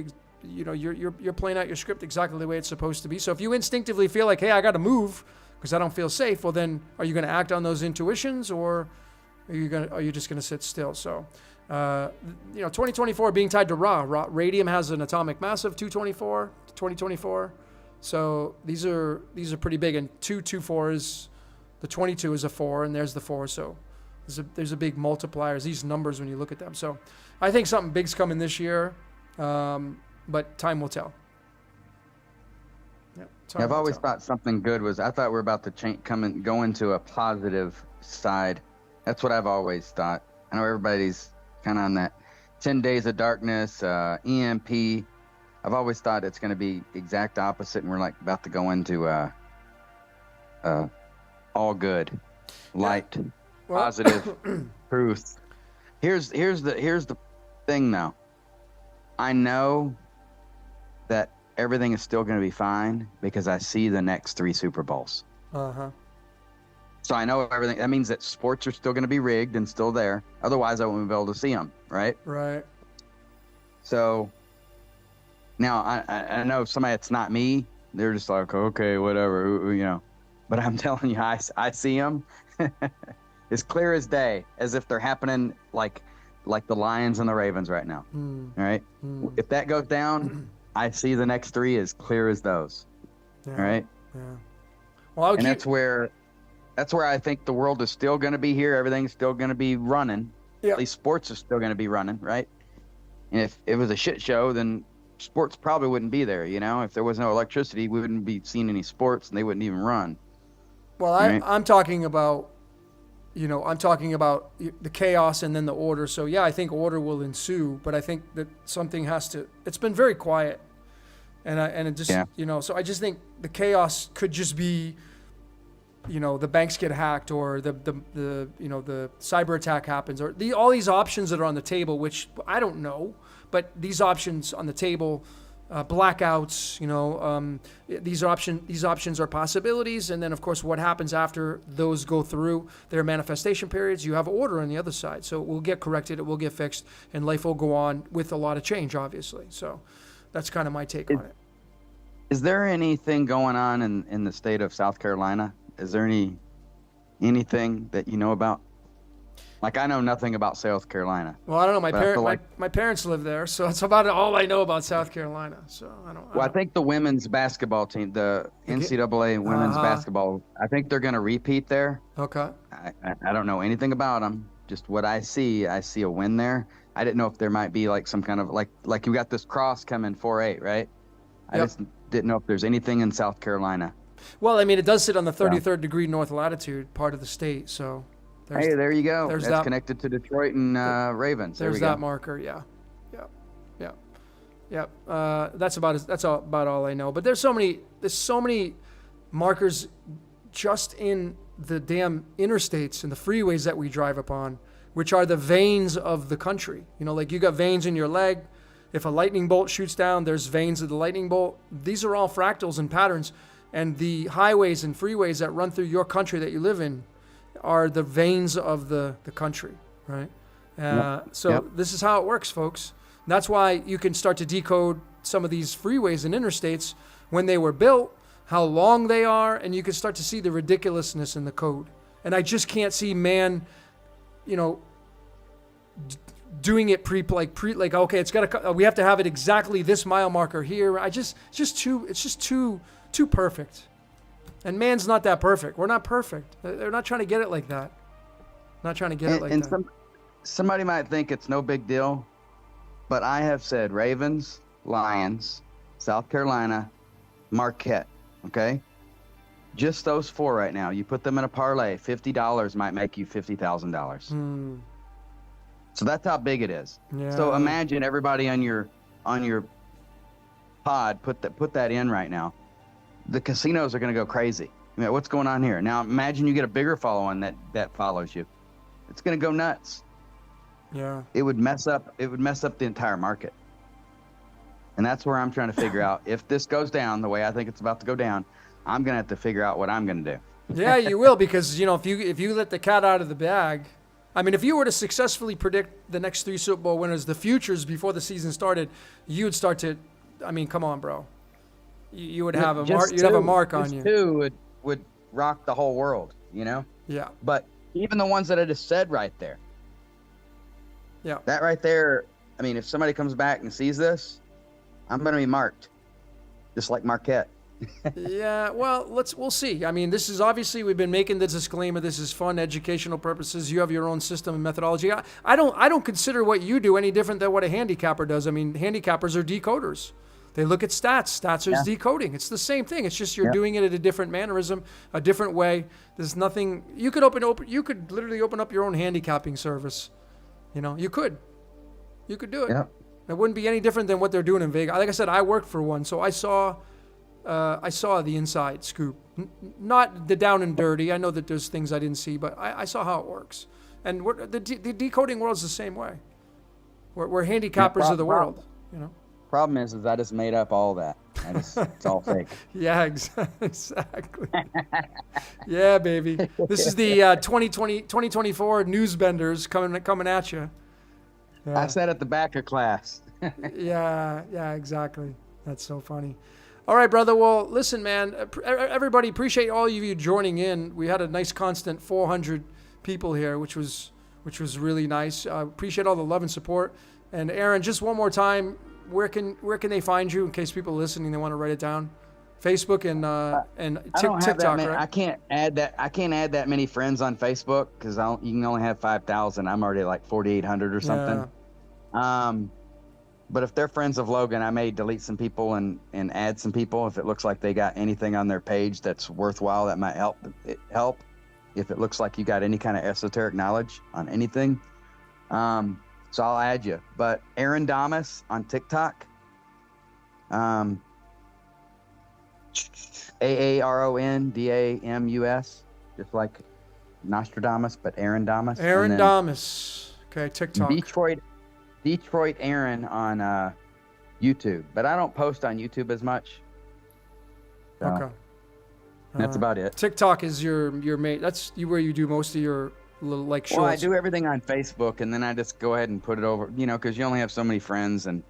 playing out your script exactly the way it's supposed to be. So if you instinctively feel like, hey, I got to move because I don't feel safe, well, then are you going to act on those intuitions, or are you just going to sit still? So, 2024 being tied to radium has an atomic mass of 2024. So these are pretty big. And 224 is the 22 is a 4, and there's the 4. So there's a big multiplier. These numbers when you look at them. So I think something big's coming this year, but time will tell. Yeah, I've always thought something good was. I thought we're about to go into a positive side. That's what I've always thought. I know everybody's kind of on that 10 days of darkness, EMP. I've always thought it's going to be exact opposite, and we're like about to go into all good, light, positive, truth. Here's the thing, though. I know that everything is still going to be fine because I see the next 3 Super Bowls. So I know everything. That means that sports are still going to be rigged and still there. Otherwise, I wouldn't be able to see them, right? Right. So now I know somebody that's not me. They're just like, okay, whatever, But I'm telling you, I see them as clear as day, as if they're happening like the Lions and the Ravens right now. All right. If that goes down, I see the next 3 as clear as those. Yeah. All right. Yeah. Well, I would And keep, that's where I think the world is still going to be here. Everything's still going to be running. Yeah. At least sports is still going to be running, right? And if it was a shit show, then sports probably wouldn't be there. If there was no electricity, we wouldn't be seeing any sports, and they wouldn't even run. Well, Right. I'm talking about, the chaos and then the order. So yeah, I think order will ensue, but I think that something has to. It's been very quiet, and it just Yeah. So I just think the chaos could just be, the banks get hacked, or the cyber attack happens, or all these options that are on the table, which I don't know, but these options on the table. Blackouts, these options are possibilities, and then of course what happens after those go through their manifestation periods, you have order on the other side. So it will get corrected, it will get fixed, and life will go on with a lot of change, obviously. So that's kind of my take on it. Is there anything going on in the state of South Carolina? Is there anything that you know about? Like, I know nothing about South Carolina. Well, I don't know. My Parents live there, so it's about all I know about South Carolina. So I think the women's basketball team, the NCAA women's basketball, I think they're going to repeat there. Okay. I don't know anything about them. Just what I see a win there. I didn't know if there might be like some kind of like you got this cross coming 4-8, right? I just didn't know if there's anything in South Carolina. Well, I mean, it does sit on the 33rd degree north latitude part of the state, so. Hey, there you go. That's that connected to Detroit and Ravens. There's that marker, yeah. That's about all I know. But there's so many markers just in the damn interstates and the freeways that we drive upon, which are the veins of the country. Like you got veins in your leg. If a lightning bolt shoots down, there's veins of the lightning bolt. These are all fractals and patterns, and the highways and freeways that run through your country that you live in are the veins of the country, right? This is how it works, folks. And that's why you can start to decode some of these freeways and interstates, when they were built, how long they are, and you can start to see the ridiculousness in the code. And I just can't see man, doing it okay, it's got to, we have to have it exactly this mile marker here. It's just too perfect. And man's not that perfect. We're not perfect. They're not trying to get it like that. Somebody might think it's no big deal, but I have said Ravens, Lions, South Carolina, Marquette, okay? Just those 4 right now. You put them in a parlay, $50 might make you $50,000. So that's how big it is. Yeah. So imagine everybody on your pod put that in right now. The casinos are going to go crazy. What's going on here? Now imagine you get a bigger follow-on that follows you. It's going to go nuts. Yeah. It would mess up the entire market. And that's where I'm trying to figure out, if this goes down the way I think it's about to go down, I'm going to have to figure out what I'm going to do. Yeah, you will, because if you let the cat out of the bag, I mean, if you were to successfully predict the next 3 Super Bowl winners, the futures before the season started, you would start to, I mean, come on, bro. You would have a mark. You'd have a mark on you. 2 would rock the whole world, Yeah. But even the ones that I just said right there. Yeah. That right there. I mean, if somebody comes back and sees this, I'm going to be marked, just like Marquette. Yeah. Well, we'll see. I mean, this is obviously, we've been making the disclaimer. This is fun, educational purposes. You have your own system and methodology. I don't consider what you do any different than what a handicapper does. I mean, handicappers are decoders. They look at stats. Stats are decoding. It's the same thing. It's just you're doing it at a different mannerism, a different way. There's nothing. You could you could literally open up your own handicapping service. You could do it. Yeah. It wouldn't be any different than what they're doing in Vegas. Like I said, I worked for one, so I saw the inside scoop, not the down and dirty. I know that there's things I didn't see, but I saw how it works. And the decoding world's the same way. We're handicappers of the world. Problem is I just made up all that. It's all fake. Yeah, exactly. Yeah, baby. This is the 2024 news benders coming at you. Yeah. I sat at the back of class. Yeah, exactly. That's so funny. All right, brother. Well, listen, man. Everybody, appreciate all of you joining in. We had a nice constant 400 people here, which was really nice. Appreciate all the love and support. And Aaron, just one more time, where can they find you in case people listening they want to write it down? Facebook and I don't have TikTok, that many. right? I can't add that many friends on Facebook because you can only have 5,000. I'm already like 4,800 or something. But if they're friends of Logan, I may delete some people and add some people if it looks like they got anything on their page that's worthwhile that might help. If it looks like you got any kind of esoteric knowledge on anything, so I'll add you. But AARONDAMUS on TikTok, AARONDAMUS, just like Nostradamus, but AARONDAMUS. AARONDAMUS. Okay, TikTok. Detroit Aaron on YouTube, but I don't post on YouTube as much. So Okay. That's about it. TikTok is your mate. That's where you do most of your little like shorts. Well, I do everything on Facebook, and then I just go ahead and put it over, because you only have so many friends, and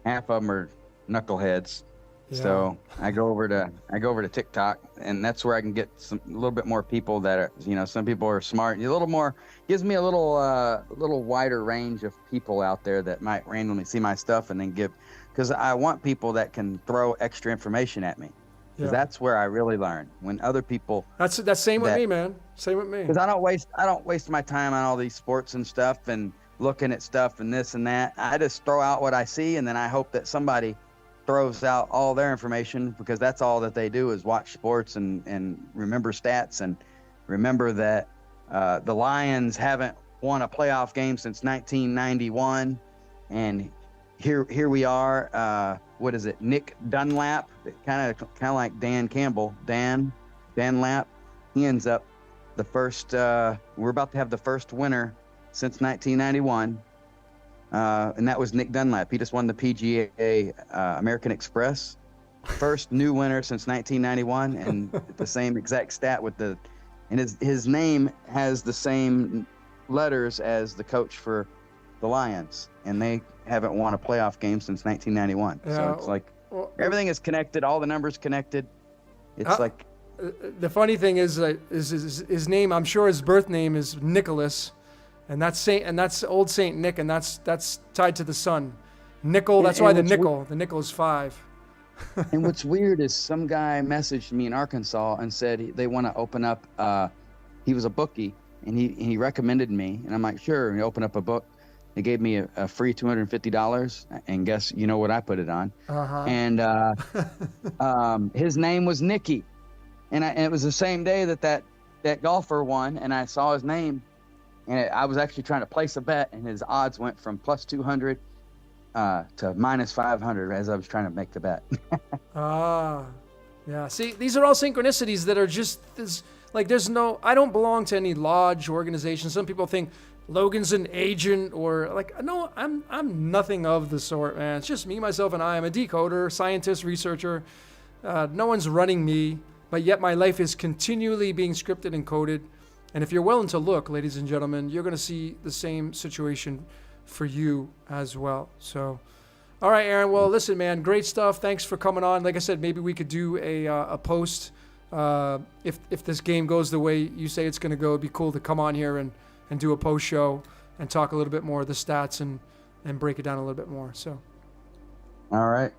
half of them are knuckleheads. Yeah. So I go over to TikTok, and that's where I can get a little bit more people that are, some people are smart. A little more gives me a little wider range of people out there that might randomly see my stuff and then because I want people that can throw extra information at me. Because that's where I really learn. When other people that's same with me, man. Same with me. Because I don't waste my time on all these sports and stuff and looking at stuff and this and that. I just throw out what I see, and then I hope that somebody throws out all their information, because that's all that they do is watch sports and remember stats and remember that the Lions haven't won a playoff game since 1991, and here we are. What is it? Nick Dunlap, kind of like Dan Campbell. Dan Lap. He ends up the first. We're about to have the first winner since 1991. And that was Nick Dunlap. He just won the PGA American Express. First new winner since 1991, and the same exact stat and his name has the same letters as the coach for the Lions, and they haven't won a playoff game since 1991. Yeah, so it's like everything is connected, all the numbers connected. It's like the funny thing is his name. I'm sure his birth name is Nicholas. And that's old Saint Nick, and that's tied to the sun. Nickel, that's why the nickel is 5. And what's weird is some guy messaged me in Arkansas and said they want to open up. He was a bookie, and he recommended me, and I'm like, sure. And he opened up a book. They gave me a free $250, and guess what I put it on? And his name was Nicky, and it was the same day that golfer won, and I saw his name. And I was actually trying to place a bet, and his odds went from plus 200 to minus 500 as I was trying to make the bet. Yeah. See, these are all synchronicities that are just I don't belong to any lodge organization. Some people think Logan's an agent or no, I'm nothing of the sort, man. It's just me, myself, and I. I'm a decoder, scientist, researcher. No one's running me, but yet my life is continually being scripted and coded. And if you're willing to look, ladies and gentlemen, you're going to see the same situation for you as well. So, all right, Aaron. Well, listen, man, great stuff. Thanks for coming on. Like I said, maybe we could do a post. If this game goes the way you say it's going to go, it'd be cool to come on here and do a post show and talk a little bit more of the stats and break it down a little bit more. So, all right.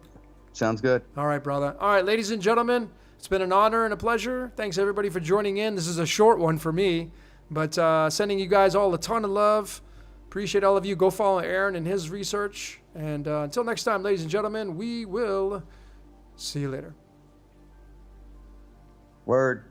Sounds good. All right, brother. All right, ladies and gentlemen. It's been an honor and a pleasure. Thanks, everybody, for joining in. This is a short one for me, but sending you guys all a ton of love. Appreciate all of you. Go follow Aaron and his research. And until next time, ladies and gentlemen, we will see you later. Word.